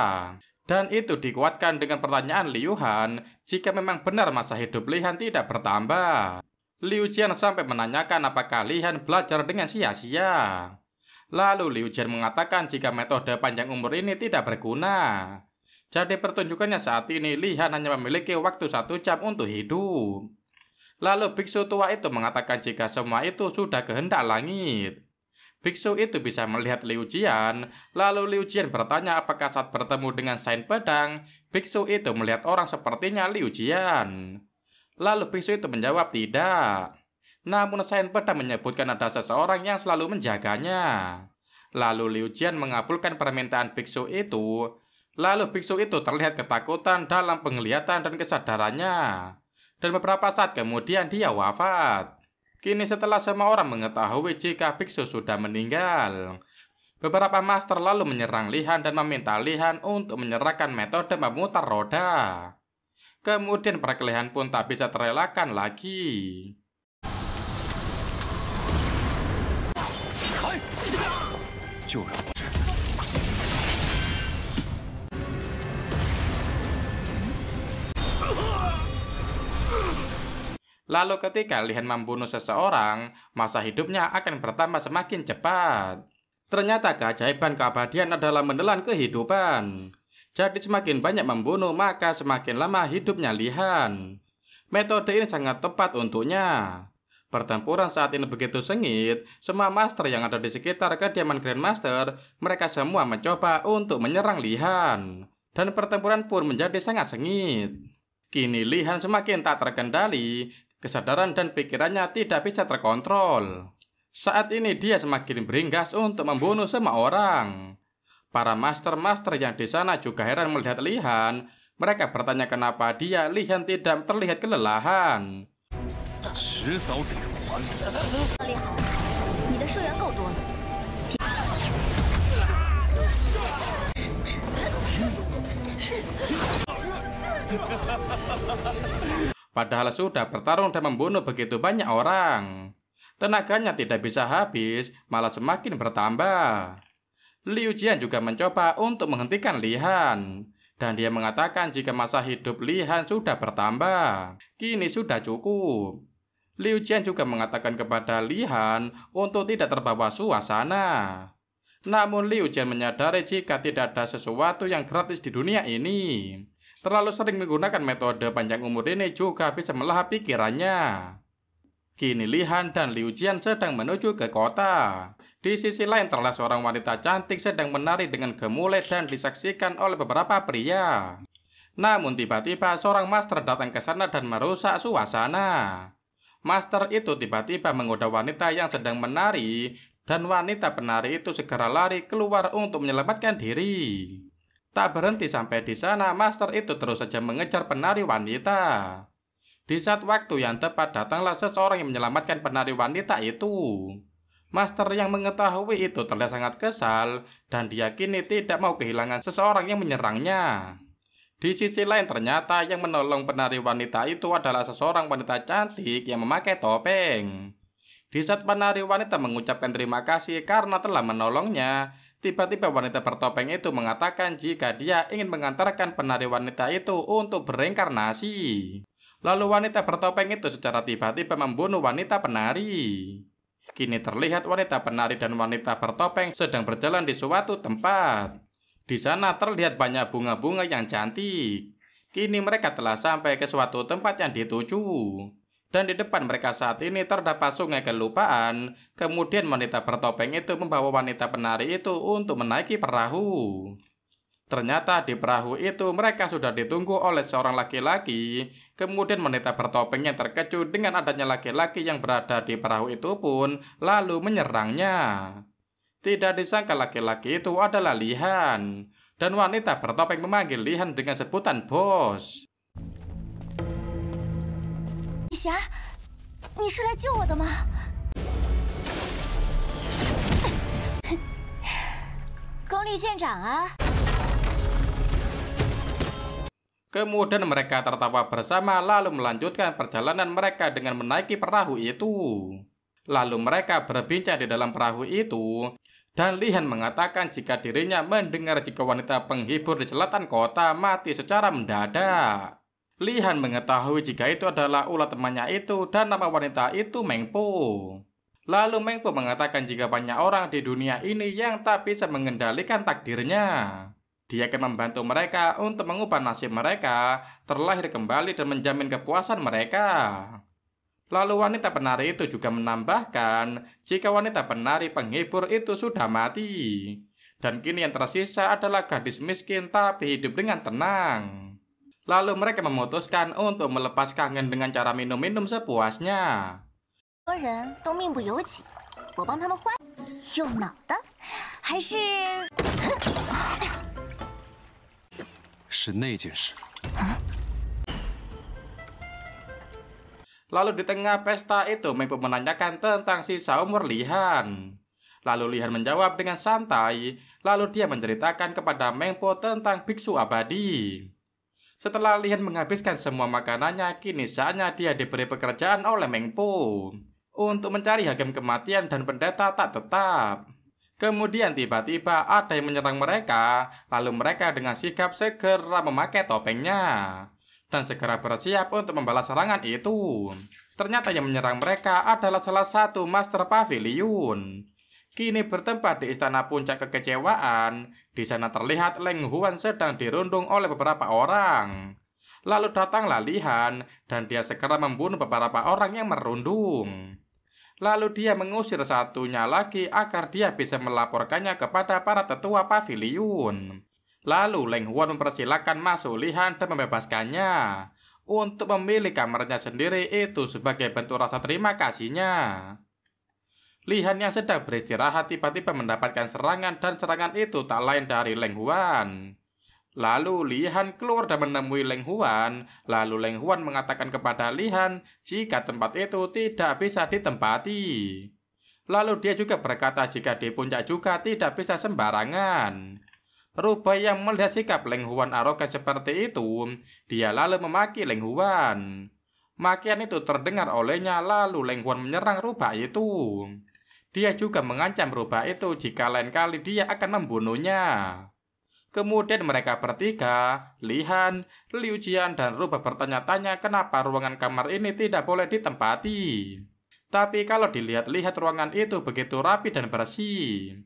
Dan itu dikuatkan dengan pertanyaan Liu Han jika memang benar masa hidup Lihan tidak bertambah. Liu Jian sampai menanyakan apakah Lihan belajar dengan sia-sia. Lalu Liu Jian mengatakan jika metode panjang umur ini tidak berguna. Jadi pertunjukannya saat ini Lihan hanya memiliki waktu 1 jam untuk hidup. Lalu biksu tua itu mengatakan jika semua itu sudah kehendak langit. Biksu itu bisa melihat Liu Jian, lalu Liu Jian bertanya apakah saat bertemu dengan Sain Pedang, biksu itu melihat orang sepertinya Liu Jian. Lalu biksu itu menjawab tidak. Namun Sain Pedang menyebutkan ada seseorang yang selalu menjaganya. Lalu Liu Jian mengabulkan permintaan biksu itu. Lalu biksu itu terlihat ketakutan dalam penglihatan dan kesadarannya. Dan beberapa saat kemudian dia wafat. Kini setelah semua orang mengetahui jika biksu sudah meninggal, beberapa master lalu menyerang Li-Han dan meminta Li-Han untuk menyerahkan metode memutar roda. Kemudian perkelahian pun tak bisa terelakkan lagi. Lalu ketika Li-Han membunuh seseorang, masa hidupnya akan bertambah semakin cepat. Ternyata keajaiban keabadian adalah menelan kehidupan. Jadi semakin banyak membunuh, maka semakin lama hidupnya Li-Han. Metode ini sangat tepat untuknya. Pertempuran saat ini begitu sengit, semua master yang ada di sekitar kediaman Grandmaster, mereka semua mencoba untuk menyerang Li-Han. Dan pertempuran pun menjadi sangat sengit. Kini Li-Han semakin tak terkendali, kesadaran dan pikirannya tidak bisa terkontrol. Saat ini dia semakin bergegas untuk membunuh semua orang. Para master-master yang di sana juga heran melihat Li-Han. Mereka bertanya kenapa Li-Han tidak terlihat kelelahan. Padahal sudah bertarung dan membunuh begitu banyak orang. Tenaganya tidak bisa habis, malah semakin bertambah. Liu Jian juga mencoba untuk menghentikan Li-Han. Dan dia mengatakan jika masa hidup Li-Han sudah bertambah, kini sudah cukup. Liu Jian juga mengatakan kepada Li-Han untuk tidak terbawa suasana. Namun Liu Jian menyadari jika tidak ada sesuatu yang gratis di dunia ini. Terlalu sering menggunakan metode panjang umur ini juga bisa melahap pikirannya. Kini Li-Han dan Liu Jian sedang menuju ke kota. Di sisi lain terlihat seorang wanita cantik sedang menari dengan gemulai dan disaksikan oleh beberapa pria. Namun tiba-tiba seorang master datang ke sana dan merusak suasana. Master itu tiba-tiba menggoda wanita yang sedang menari dan wanita penari itu segera lari keluar untuk menyelamatkan diri. Tak berhenti sampai di sana, master itu terus saja mengejar penari wanita. Di saat waktu yang tepat datanglah seseorang yang menyelamatkan penari wanita itu. Master yang mengetahui itu terlihat sangat kesal dan dia kini tidak mau kehilangan seseorang yang menyerangnya. Di sisi lain ternyata yang menolong penari wanita itu adalah seseorang wanita cantik yang memakai topeng. Di saat penari wanita mengucapkan terima kasih karena telah menolongnya, tiba-tiba wanita bertopeng itu mengatakan jika dia ingin mengantarkan penari wanita itu untuk bereinkarnasi. Lalu wanita bertopeng itu secara tiba-tiba membunuh wanita penari. Kini terlihat wanita penari dan wanita bertopeng sedang berjalan di suatu tempat. Di sana terlihat banyak bunga-bunga yang cantik. Kini mereka telah sampai ke suatu tempat yang dituju. Dan di depan mereka saat ini terdapat sungai kelupaan. Kemudian wanita bertopeng itu membawa wanita penari itu untuk menaiki perahu. Ternyata di perahu itu mereka sudah ditunggu oleh seorang laki-laki. Kemudian wanita bertopengnya terkejut dengan adanya laki-laki yang berada di perahu itu pun lalu menyerangnya. Tidak disangka laki-laki itu adalah Li-Han. Dan wanita bertopeng memanggil Li-Han dengan sebutan bos.
霞，你是来救我的吗？功力舰长啊！
Kemudian mereka tertawa bersama lalu melanjutkan perjalanan mereka dengan menaiki perahu itu. Lalu mereka berbincang di dalam perahu itu. Dan Li-Han mengatakan jika dirinya mendengar jika wanita penghibur di selatan kota mati secara mendadak. Li-Han mengetahui jika itu adalah ulah temannya itu dan nama wanita itu Meng Po. Lalu Meng Po mengatakan jika banyak orang di dunia ini yang tak bisa mengendalikan takdirnya. Dia akan membantu mereka untuk mengubah nasib mereka, terlahir kembali dan menjamin kepuasan mereka. Lalu wanita penari itu juga menambahkan jika wanita penari penghibur itu sudah mati. Dan kini yang tersisa adalah gadis miskin tapi hidup dengan tenang. Lalu mereka memutuskan untuk melepas kangen dengan cara minum-minum sepuasnya.
多人都命不由己，我帮他们换，用脑的，还是
是那件事。
Lalu di tengah pesta itu Meng Po menanyakan tentang sisa umur Lihan. Lalu Lihan menjawab dengan santai. Lalu dia menceritakan kepada Meng Po tentang biksu abadi. Setelah Lihan menghabiskan semua makanannya, kini saatnya dia diberi pekerjaan oleh Meng Po untuk mencari hakim kematian dan pendeta tak tetap. Kemudian tiba-tiba ada yang menyerang mereka. Lalu mereka dengan sigap segera memakai topengnya dan segera bersiap untuk membalas serangan itu. Ternyata yang menyerang mereka adalah salah satu Master Pavilion. Kini bertempat di Istana Puncak Kekecewaan. Di sana terlihat Leng Huan sedang dirundung oleh beberapa orang. Lalu datanglah Lihan dan dia segera membunuh beberapa orang yang merundung. Lalu dia mengusir satunya lagi agar dia bisa melaporkannya kepada para tetua Pavilion. Lalu Leng Huan mempersilahkan masuk Lihan dan membebaskannya untuk memilih kamarnya sendiri itu sebagai bentuk rasa terima kasihnya. Lihan yang sedang beristirahat tiba-tiba mendapatkan serangan dan serangan itu tak lain dari Leng Huan. Lalu Lihan keluar dan menemui Leng Huan. Lalu Leng Huan mengatakan kepada Lihan jika tempat itu tidak bisa ditempati. Lalu dia juga berkata jika di puncak juga tidak bisa sembarangan. Rubai yang melihat sikap Leng Huan arogan seperti itu, dia lalu memaki Leng Huan. Makian itu terdengar olehnya, lalu Leng Huan menyerang rubah itu. Dia juga mengancam rubah itu jika lain kali dia akan membunuhnya. Kemudian mereka bertiga, Lihan, Liu Jian, dan rubah bertanya-tanya kenapa ruangan kamar ini tidak boleh ditempati. Tapi kalau dilihat-lihat ruangan itu begitu rapi dan bersih.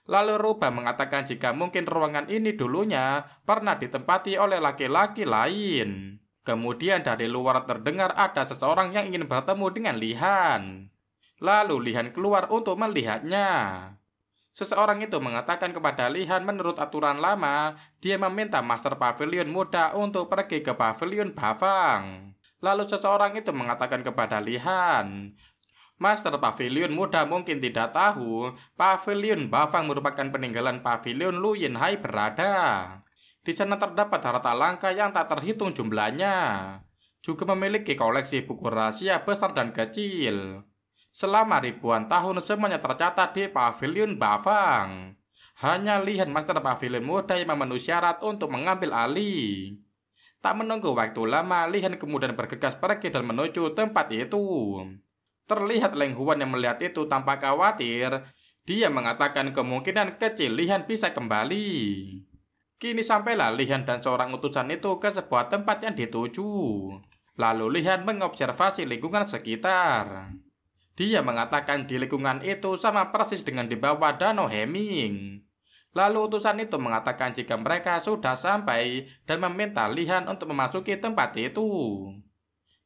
Lalu rubah mengatakan jika mungkin ruangan ini dulunya pernah ditempati oleh laki-laki lain. Kemudian dari luar terdengar ada seseorang yang ingin bertemu dengan Lihan. Lalu Lihan keluar untuk melihatnya. Seseorang itu mengatakan kepada Lihan menurut aturan lama, dia meminta Master Pavilion muda untuk pergi ke Pavilion Bafang. Lalu seseorang itu mengatakan kepada Lihan, Master Pavilion muda mungkin tidak tahu, Pavilion Bafang merupakan peninggalan Pavilion Lu Yinhai berada. Di sana terdapat harta langka yang tak terhitung jumlahnya. Juga memiliki koleksi buku rahasia besar dan kecil. Selama ribuan tahun semuanya tercatat di Pavilion Bafang. Hanya Lihan Master Pavilion muda yang memenuhi syarat untuk mengambil alih. Tak menunggu waktu lama, Lihan kemudian bergegas pergi dan menuju tempat itu. Terlihat Leng Huan yang melihat itu tampak khawatir. Dia mengatakan kemungkinan kecil Lihan bisa kembali. Kini sampailah Lihan dan seorang utusan itu ke sebuah tempat yang dituju. Lalu Lihan mengobservasi lingkungan sekitar. Dia mengatakan di lingkungan itu sama persis dengan di bawah Danau Heming. Lalu utusan itu mengatakan jika mereka sudah sampai dan meminta Lihan untuk memasuki tempat itu.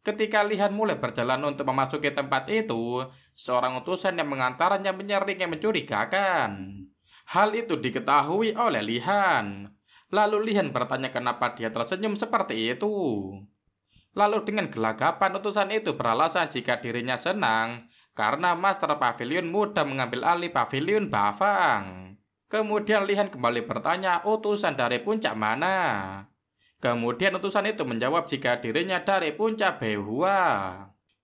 Ketika Lihan mulai berjalan untuk memasuki tempat itu, seorang utusan yang mengantaranya menyeringnya mencurigakan. Hal itu diketahui oleh Lihan. Lalu Lihan bertanya kenapa dia tersenyum seperti itu. Lalu dengan gelagapan utusan itu beralasan jika dirinya senang karena Master Pavilion muda mengambil alih Pavilion Bafang. Kemudian Lihan kembali bertanya utusan dari puncak mana. Kemudian utusan itu menjawab jika dirinya dari puncak Beihua.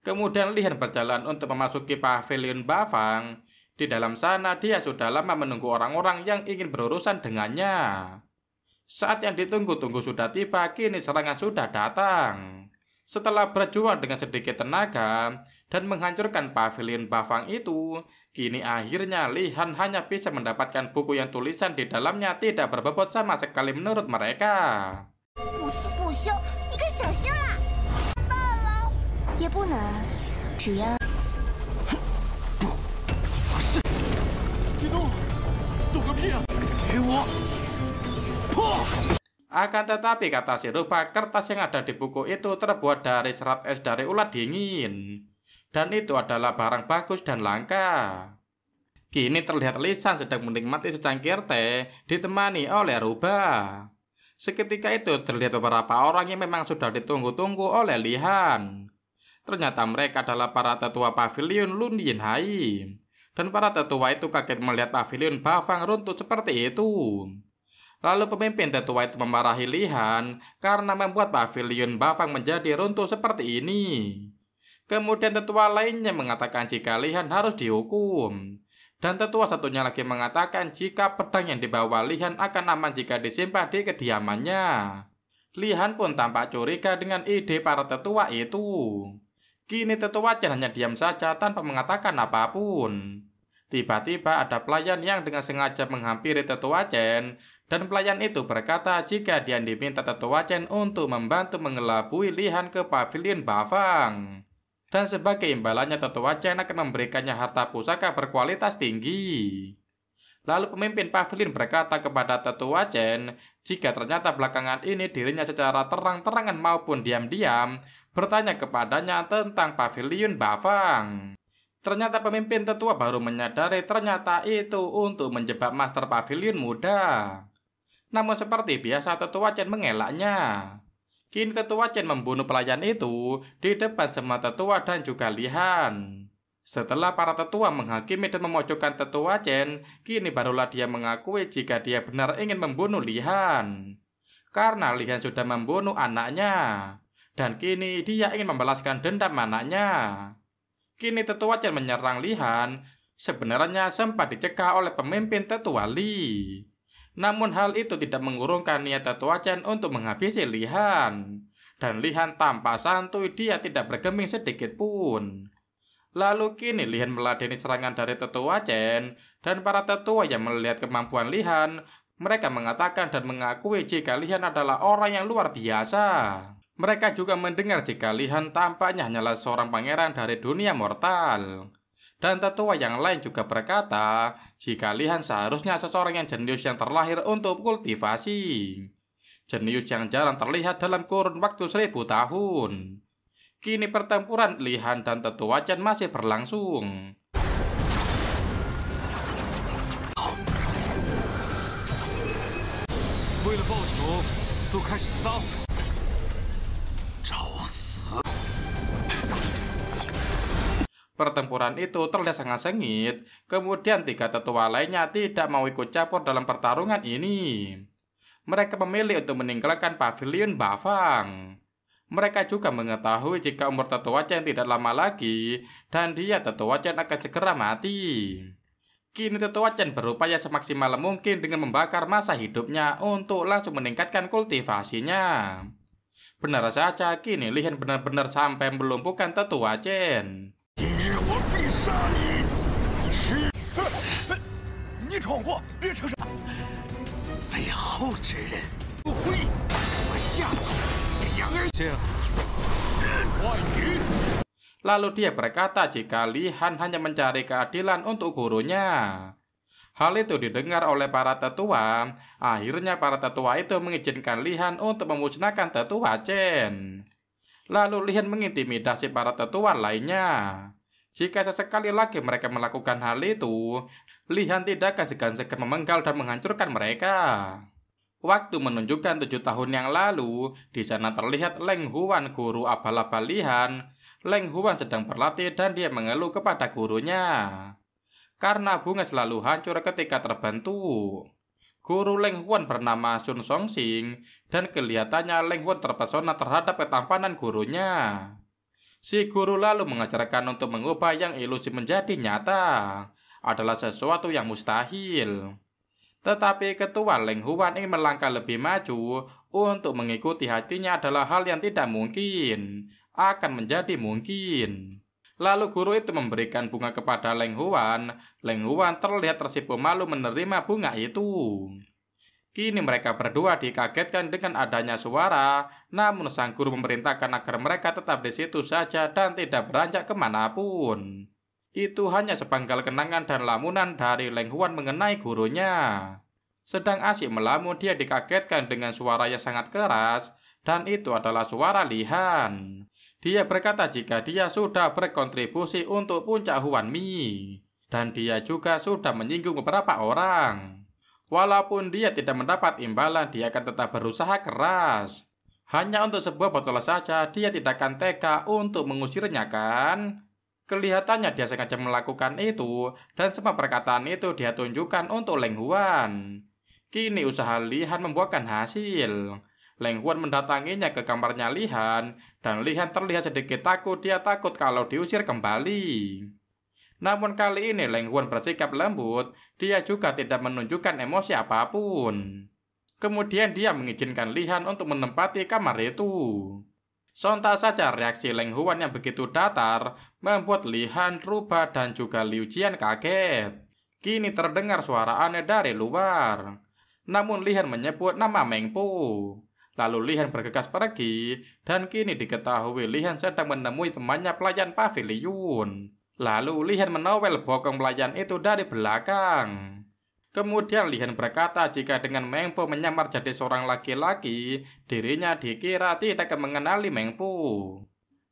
Kemudian Lihan berjalan untuk memasuki Pavilion Bafang. Di dalam sana dia sudah lama menunggu orang-orang yang ingin berurusan dengannya. Saat yang ditunggu-tunggu sudah tiba, kini serangan sudah datang. Setelah berjuang dengan sedikit tenaga dan menghancurkan Pavilion Bafang itu, kini akhirnya Lihan hanya bisa mendapatkan buku yang tulisan di dalamnya tidak berbobot sama sekali menurut mereka.
不死不休，你可小心啦！罢了，也不能，只要
激动，动个屁啊！给我破！
Akan tetapi kata si rubah, kertas yang ada di buku itu terbuat dari serat es dari ulat dingin. Dan itu adalah barang bagus dan langka. Kini terlihat Lisan sedang menikmati secangkir teh ditemani oleh rubah. Seketika itu terlihat beberapa orang yang memang sudah ditunggu-tunggu oleh Lihan. Ternyata mereka adalah para tetua Pavilion Lu Yinhai. Dan para tetua itu kaget melihat Pavilion Bafang runtuh seperti itu. Lalu pemimpin tetua itu memarahi Lihan karena membuat pavilion Bafang menjadi runtuh seperti ini. Kemudian tetua lainnya mengatakan jika Lihan harus dihukum. Dan tetua satunya lagi mengatakan jika pedang yang dibawa Lihan akan aman jika disimpan di kediamannya. Lihan pun tampak curiga dengan ide para tetua itu. Kini tetua Chen hanya diam saja tanpa mengatakan apapun. Tiba-tiba ada pelayan yang dengan sengaja menghampiri tetua Chen, dan pelayan itu berkata jika dia diminta tetua Chen untuk membantu mengelabui Lihan ke pavilion Bafang. Dan sebagai imbalannya tetua Chen akan memberikannya harta pusaka berkualitas tinggi. Lalu pemimpin pavilion berkata kepada tetua Chen jika ternyata belakangan ini dirinya secara terang-terangan maupun diam-diam bertanya kepadanya tentang pavilion Bafang. Ternyata pemimpin tetua baru menyadari ternyata itu untuk menjebak master pavilion muda. Namun seperti biasa tetua Chen mengelaknya. Kini tetua Chen membunuh pelayan itu di depan semua tetua dan juga Lihan. Setelah para tetua menghakimi dan memojokkan tetua Chen, kini barulah dia mengakui jika dia benar ingin membunuh Lihan. Karena Lihan sudah membunuh anaknya. Dan kini dia ingin membalaskan dendam anaknya. Kini tetua Chen menyerang Lihan, sebenarnya sempat dicegah oleh pemimpin tetua Li. Namun hal itu tidak mengurungkan niat tetua Chen untuk menghabisi Lihan. Dan Lihan tanpa santuy, dia tidak bergeming sedikit pun. Lalu kini Lihan meladeni serangan dari tetua Chen, dan para tetua yang melihat kemampuan Lihan, mereka mengatakan dan mengakui jika Lihan adalah orang yang luar biasa. Mereka juga mendengar jika Lihan tampaknya hanyalah seorang pangeran dari dunia mortal. Dan tetua yang lain juga berkata jika Lihan seharusnya seseorang yang jenius yang terlahir untuk kultivasi. Jenius yang jarang terlihat dalam kurun waktu 1000 tahun. Kini pertempuran Lihan dan tetua Chen masih berlangsung. Pertempuran itu terlihat sangat sengit, kemudian 3 tetua lainnya tidak mau ikut campur dalam pertarungan ini. Mereka memilih untuk meninggalkan pavilion Bafang. Mereka juga mengetahui jika umur tetua Chen tidak lama lagi, dan dia tetua Chen akan segera mati. Kini tetua Chen berupaya semaksimal mungkin dengan membakar masa hidupnya untuk langsung meningkatkan kultivasinya. Benar saja, kini Lihan benar-benar sampai melumpuhkan tetua Chen. Lalu dia berkata jika Lihan hanya mencari keadilan untuk gurunya. Hal itu didengar oleh para tetua. Akhirnya para tetua itu mengizinkan Lihan untuk memusnahkan tetua Chen. Lalu Lihan mengintimidasi para tetua lainnya. Jika sesekali lagi mereka melakukan hal itu, Lihan tidak akan segan-segan memenggal dan menghancurkan mereka. Waktu menunjukkan 7 tahun yang lalu, di sana terlihat Leng Huan, guru abal-abal Lihan. Leng Huan sedang berlatih dan dia mengeluh kepada gurunya. Karena bunga selalu hancur ketika terbentuk. Guru Leng Huan bernama Sun Songxing, dan kelihatannya Leng Huan terpesona terhadap ketampanan gurunya. Si guru lalu mengajarkan untuk mengubah yang ilusi menjadi nyata. Adalah sesuatu yang mustahil. Tetapi ketua Leng Huan ingin melangkah lebih maju untuk mengikuti hatinya adalah hal yang tidak mungkin. Akan menjadi mungkin. Lalu guru itu memberikan bunga kepada Leng Huan. Leng Huan terlihat tersipu malu menerima bunga itu. Kini mereka berdua dikagetkan dengan adanya suara, namun sang guru memerintahkan agar mereka tetap di situ saja dan tidak beranjak kemanapun. Itu hanya sepenggal kenangan dan lamunan dari Leng Huan mengenai gurunya. Sedang asyik melamun, dia dikagetkan dengan suara yang sangat keras, dan itu adalah suara Lihan. Dia berkata jika dia sudah berkontribusi untuk puncak Huan Mi, dan dia juga sudah menyinggung beberapa orang. Walaupun dia tidak mendapat imbalan, dia akan tetap berusaha keras. Hanya untuk sebuah botol saja, dia tidak akan tega untuk mengusirnya, kan? Kelihatannya dia sengaja melakukan itu, dan semua perkataan itu dia tunjukkan untuk Leng Huan. Kini usaha Lihan membuahkan hasil. Leng Huan mendatanginya ke kamarnya Lihan, dan Lihan terlihat sedikit takut. Dia takut kalau diusir kembali. Namun kali ini Leng Huan bersikap lembut. Dia juga tidak menunjukkan emosi apapun. Kemudian dia mengizinkan Lihan untuk menempati kamar itu. Sontak saja reaksi Leng Huan yang begitu datar membuat Lihan, Ruba, dan juga Liu Jian kaget. Kini terdengar suara aneh dari luar. Namun Lihan menyebut nama Meng Po. Lalu Lihan bergegas pergi, dan kini diketahui Lihan sedang menemui temannya pelayan pavilion. Lalu Lihan menowel bokong pelayan itu dari belakang. Kemudian Lihan berkata jika dengan Meng Po menyamar jadi seorang laki-laki, dirinya dikira tidak mengenali Meng Po.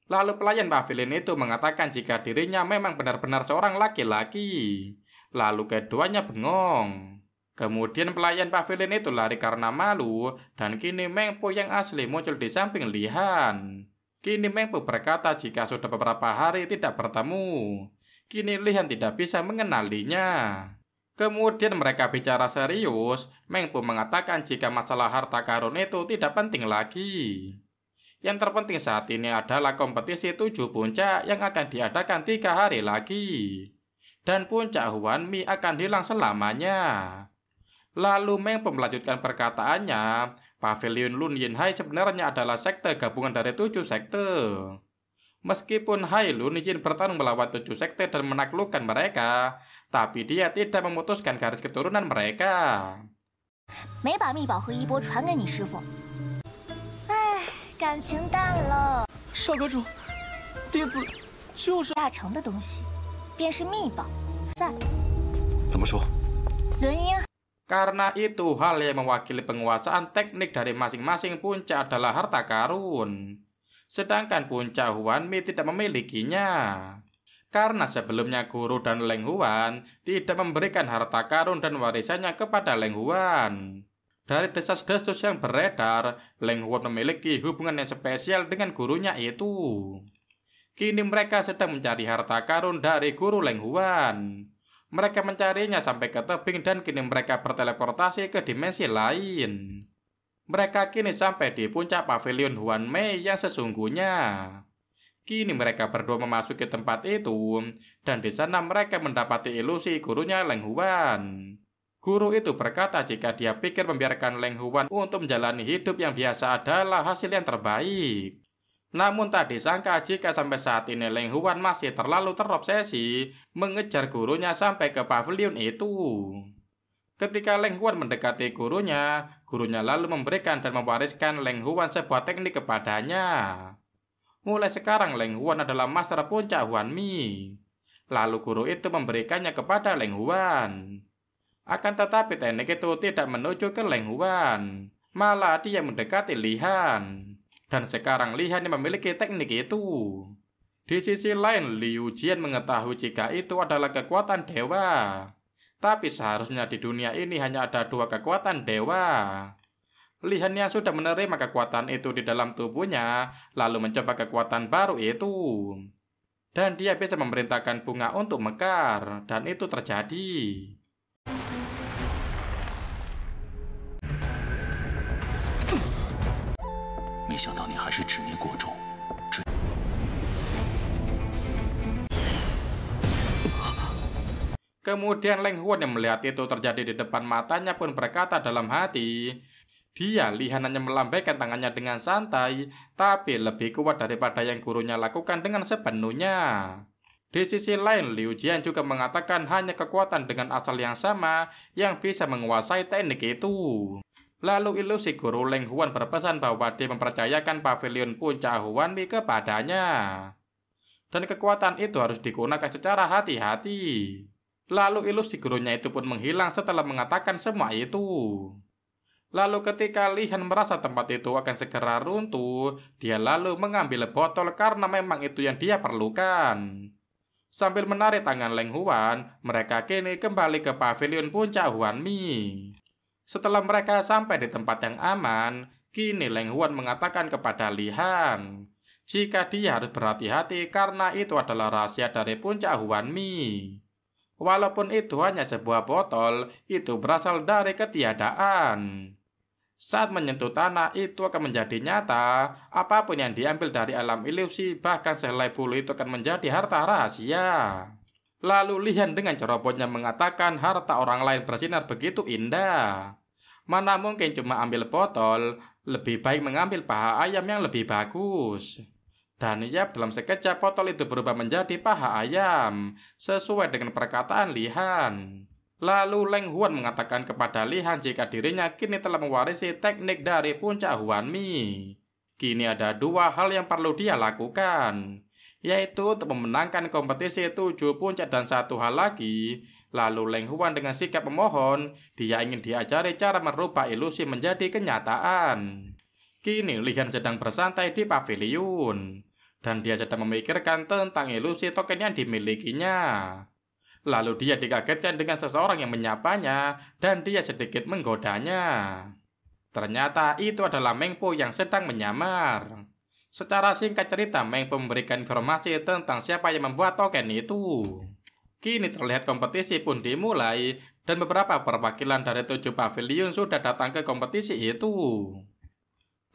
Lalu pelayan pavilion itu mengatakan jika dirinya memang benar-benar seorang laki-laki. Lalu keduanya bengong. Kemudian pelayan pavilion itu lari karena malu, dan kini Meng Po yang asli muncul di samping Lihan. Kini Meng Po berkata jika sudah beberapa hari tidak bertemu. Kini Lihan tidak bisa mengenalinya. Kemudian mereka bicara serius. Meng Po mengatakan jika masalah harta karun itu tidak penting lagi. Yang terpenting saat ini adalah kompetisi 7 puncak yang akan diadakan 3 hari lagi. Dan puncak Huan Mi akan hilang selamanya. Lalu Meng Po melanjutkan perkataannya, Pavilion Lun Yin Hai sebenarnya adalah sekte gabungan dari 7 sekte. Meskipun Hai Lun Yin bertarung melawan 7 sekte dan menaklukkan mereka, tapi dia tidak memutuskan garis keturunan mereka.
没把秘宝和衣钵传给你师傅。唉，感情淡了。
少阁主，弟子就是
大成的东西，便是秘宝。在。
怎么说？
轮音。
Karena itu, hal yang mewakili penguasaan teknik dari masing-masing puncak adalah harta karun. Sedangkan puncak Huan Mi tidak memilikinya. Karena sebelumnya Guru dan Leng Huan tidak memberikan harta karun dan warisannya kepada Leng Huan. Dari desas-desus yang beredar, Leng Huan memiliki hubungan yang spesial dengan gurunya itu. Kini mereka sedang mencari harta karun dari Guru Leng Huan. Mereka mencarinya sampai ke tebing dan kini mereka berteleportasi ke dimensi lain. Mereka kini sampai di puncak pavilion Huan Mei yang sesungguhnya. Kini mereka berdua memasuki tempat itu, dan di sana mereka mendapati ilusi gurunya Leng Huan. Guru itu berkata jika dia pikir membiarkan Leng Huan untuk menjalani hidup yang biasa adalah hasil yang terbaik. Namun tak disangka jika sampai saat ini Leng Huan masih terlalu terobsesi mengejar gurunya sampai ke pavilion itu. Ketika Leng Huan mendekati gurunya lalu memberikan dan mewariskan Leng Huan sebuah teknik kepadanya. Mulai sekarang Leng Huan adalah master puncak Huan Mi. Lalu guru itu memberikannya kepada Leng Huan. Akan tetapi teknik itu tidak menuju ke Leng Huan, malah dia mendekati Lihan. Dan sekarang Lihan yang memiliki teknik itu. Di sisi lain, Liu Jian mengetahui jika itu adalah kekuatan dewa. Tapi seharusnya di dunia ini hanya ada 2 kekuatan dewa. Lihan yang sudah menerima kekuatan itu di dalam tubuhnya, lalu mencoba kekuatan baru itu. Dan dia bisa memerintahkan bunga untuk mekar, dan itu terjadi.
没想到你还是执念过重。
Kemudian Leng Huan yang melihat itu terjadi di depan matanya pun berkata dalam hati, dia Lihan hanya melambaikan tangannya dengan santai, tapi lebih kuat daripada yang gurunya lakukan dengan sepenuhnya. Di sisi lain, Liu Jian juga mengatakan hanya kekuatan dengan asal yang sama yang bisa menguasai teknik itu. Lalu ilusi guru Leng Huan berpesan bahwa dia mempercayakan pavilion puncak Huan Mi kepadanya. Dan kekuatan itu harus digunakan secara hati-hati. Lalu ilusi gurunya itu pun menghilang setelah mengatakan semua itu. Lalu ketika Lihan merasa tempat itu akan segera runtuh, dia lalu mengambil botol karena memang itu yang dia perlukan. Sambil menarik tangan Leng Huan, mereka kini kembali ke pavilion puncak Huan Mi. Setelah mereka sampai di tempat yang aman, kini Leng Huan mengatakan kepada Lihan jika dia harus berhati-hati karena itu adalah rahasia dari puncak Huan Mi. Walaupun itu hanya sebuah botol, itu berasal dari ketiadaan. Saat menyentuh tanah, itu akan menjadi nyata. Apapun yang diambil dari alam ilusi, bahkan sehelai bulu itu akan menjadi harta rahasia. Lalu Lihan dengan cerobotnya mengatakan harta orang lain bersinar begitu indah. Mana mungkin cuma ambil botol, lebih baik mengambil paha ayam yang lebih bagus. Dan ya, dalam sekejap botol itu berubah menjadi paha ayam, sesuai dengan perkataan Lihan. Lalu Leng Huan mengatakan kepada Lihan jika dirinya kini telah mewarisi teknik dari puncak Huanmi. Kini ada dua hal yang perlu dia lakukan, yaitu untuk memenangkan kompetisi 7 puncak dan satu hal lagi. Lalu Leng Huan dengan sikap memohon, dia ingin diajari cara merubah ilusi menjadi kenyataan. Kini Lihan sedang bersantai di paviliun, dan dia sedang memikirkan tentang ilusi token yang dimilikinya. Lalu dia dikagetkan dengan seseorang yang menyapanya, dan dia sedikit menggodanya. Ternyata itu adalah Meng Po yang sedang menyamar. Secara singkat cerita, Meng Po memberikan informasi tentang siapa yang membuat token itu. Kini terlihat kompetisi pun dimulai, dan beberapa perwakilan dari 7 pavilion sudah datang ke kompetisi itu.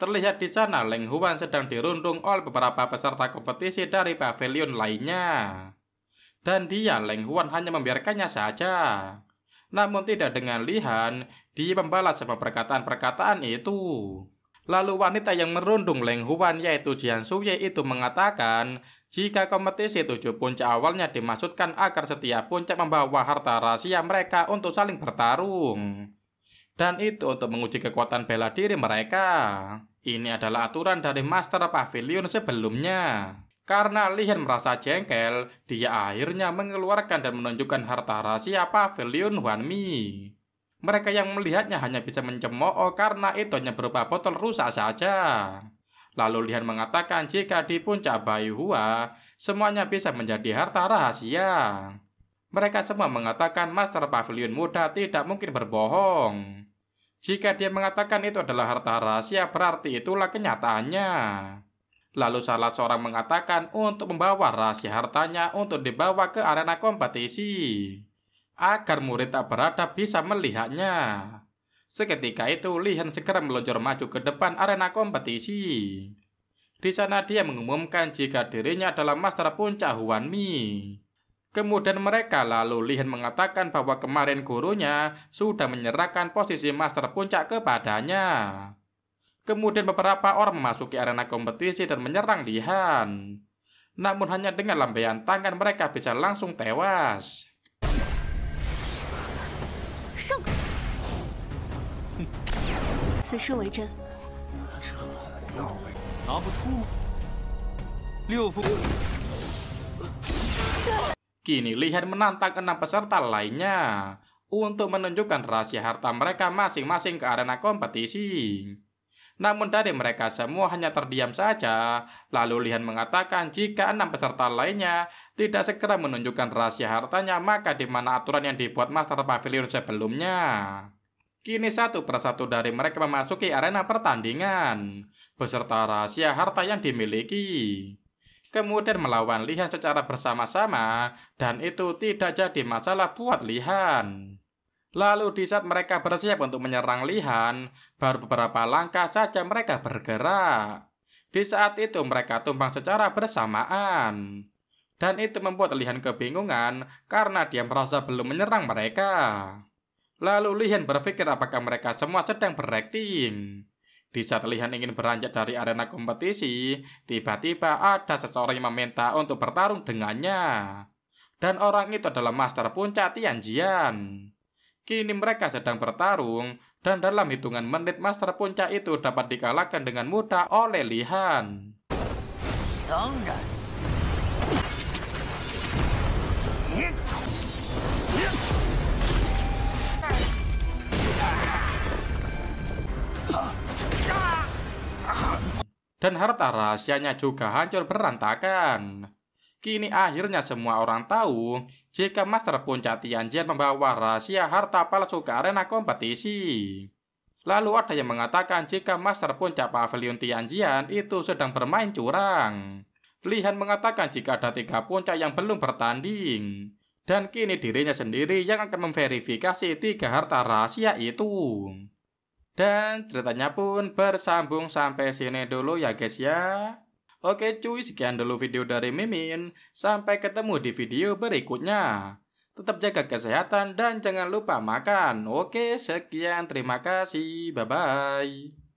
Terlihat di sana Leng Huan sedang dirundung oleh beberapa peserta kompetisi dari pavilion lainnya. Dan dia, Leng Huan, hanya membiarkannya saja. Namun tidak dengan Lihan, dia membalas semua perkataan-perkataan itu. Lalu wanita yang merundung Leng Huan, yaitu Jian Shuye, itu mengatakan jika kompetisi 7 puncak awalnya dimaksudkan agar setiap puncak membawa harta rahasia mereka untuk saling bertarung. Dan itu untuk menguji kekuatan bela diri mereka. Ini adalah aturan dari Master Pavilion sebelumnya. Karena Lihan merasa jengkel, dia akhirnya mengeluarkan dan menunjukkan harta rahasia Pavilion Huanmi. Mereka yang melihatnya hanya bisa mencemooh karena itu hanya berupa botol rusak saja. Lalu Lihan mengatakan jika di puncak Baihua, semuanya bisa menjadi harta rahasia. Mereka semua mengatakan Master Pavilion muda tidak mungkin berbohong. Jika dia mengatakan itu adalah harta rahasia, berarti itulah kenyataannya. Lalu salah seorang mengatakan untuk membawa rahasia hartanya untuk dibawa ke arena kompetisi, agar murid tak beradab bisa melihatnya. Seketika itu, Lihan segera meluncur maju ke depan arena kompetisi. Di sana dia mengumumkan jika dirinya adalah Master Puncak Huanmi. Kemudian mereka lalu Lihan mengatakan bahwa kemarin gurunya sudah menyerahkan posisi Master Puncak kepadanya. Kemudian beberapa orang memasuki arena kompetisi dan menyerang Lihan. Namun hanya dengan lambaian tangan mereka bisa langsung tewas. Kini Lihan menantang 6 peserta lainnya untuk menunjukkan rahasia harta mereka masing-masing ke arena kompetisi. Namun dari mereka semua hanya terdiam saja. Lalu Lihan mengatakan jika 6 peserta lainnya tidak segera menunjukkan rahasia hartanya, maka di mana aturan yang dibuat Master Pavilion sebelumnya. Kini satu persatu dari mereka memasuki arena pertandingan beserta rahasia harta yang dimiliki. Kemudian melawan Lihan secara bersama-sama, dan itu tidak jadi masalah buat Lihan. Lalu di saat mereka bersiap untuk menyerang Lihan, baru beberapa langkah saja mereka bergerak. Di saat itu mereka tumbang secara bersamaan. Dan itu membuat Lihan kebingungan karena dia merasa belum menyerang mereka. Lalu Lihan berpikir apakah mereka semua sedang berakting. Di saat Lihan ingin beranjak dari arena kompetisi, tiba-tiba ada seseorang yang meminta untuk bertarung dengannya. Dan orang itu adalah Master Puncak Tianjian. Kini mereka sedang bertarung, dan dalam hitungan menit Master Puncak itu dapat dikalahkan dengan mudah oleh Lihan. Dan harta rahasianya juga hancur berantakan. Kini akhirnya semua orang tahu jika Master Puncak Tianjian membawa rahasia harta palsu ke arena kompetisi. Lalu ada yang mengatakan jika Master Puncak Pavilion Tianjian itu sedang bermain curang. Lihan mengatakan jika ada 3 puncak yang belum bertanding. Dan kini dirinya sendiri yang akan memverifikasi 3 harta rahasia itu. Dan ceritanya pun bersambung sampai sini dulu ya guys ya. Oke cuy, sekian dulu video dari Mimin. Sampai ketemu di video berikutnya. Tetap jaga kesehatan dan jangan lupa makan. Oke, sekian, terima kasih. Bye-bye.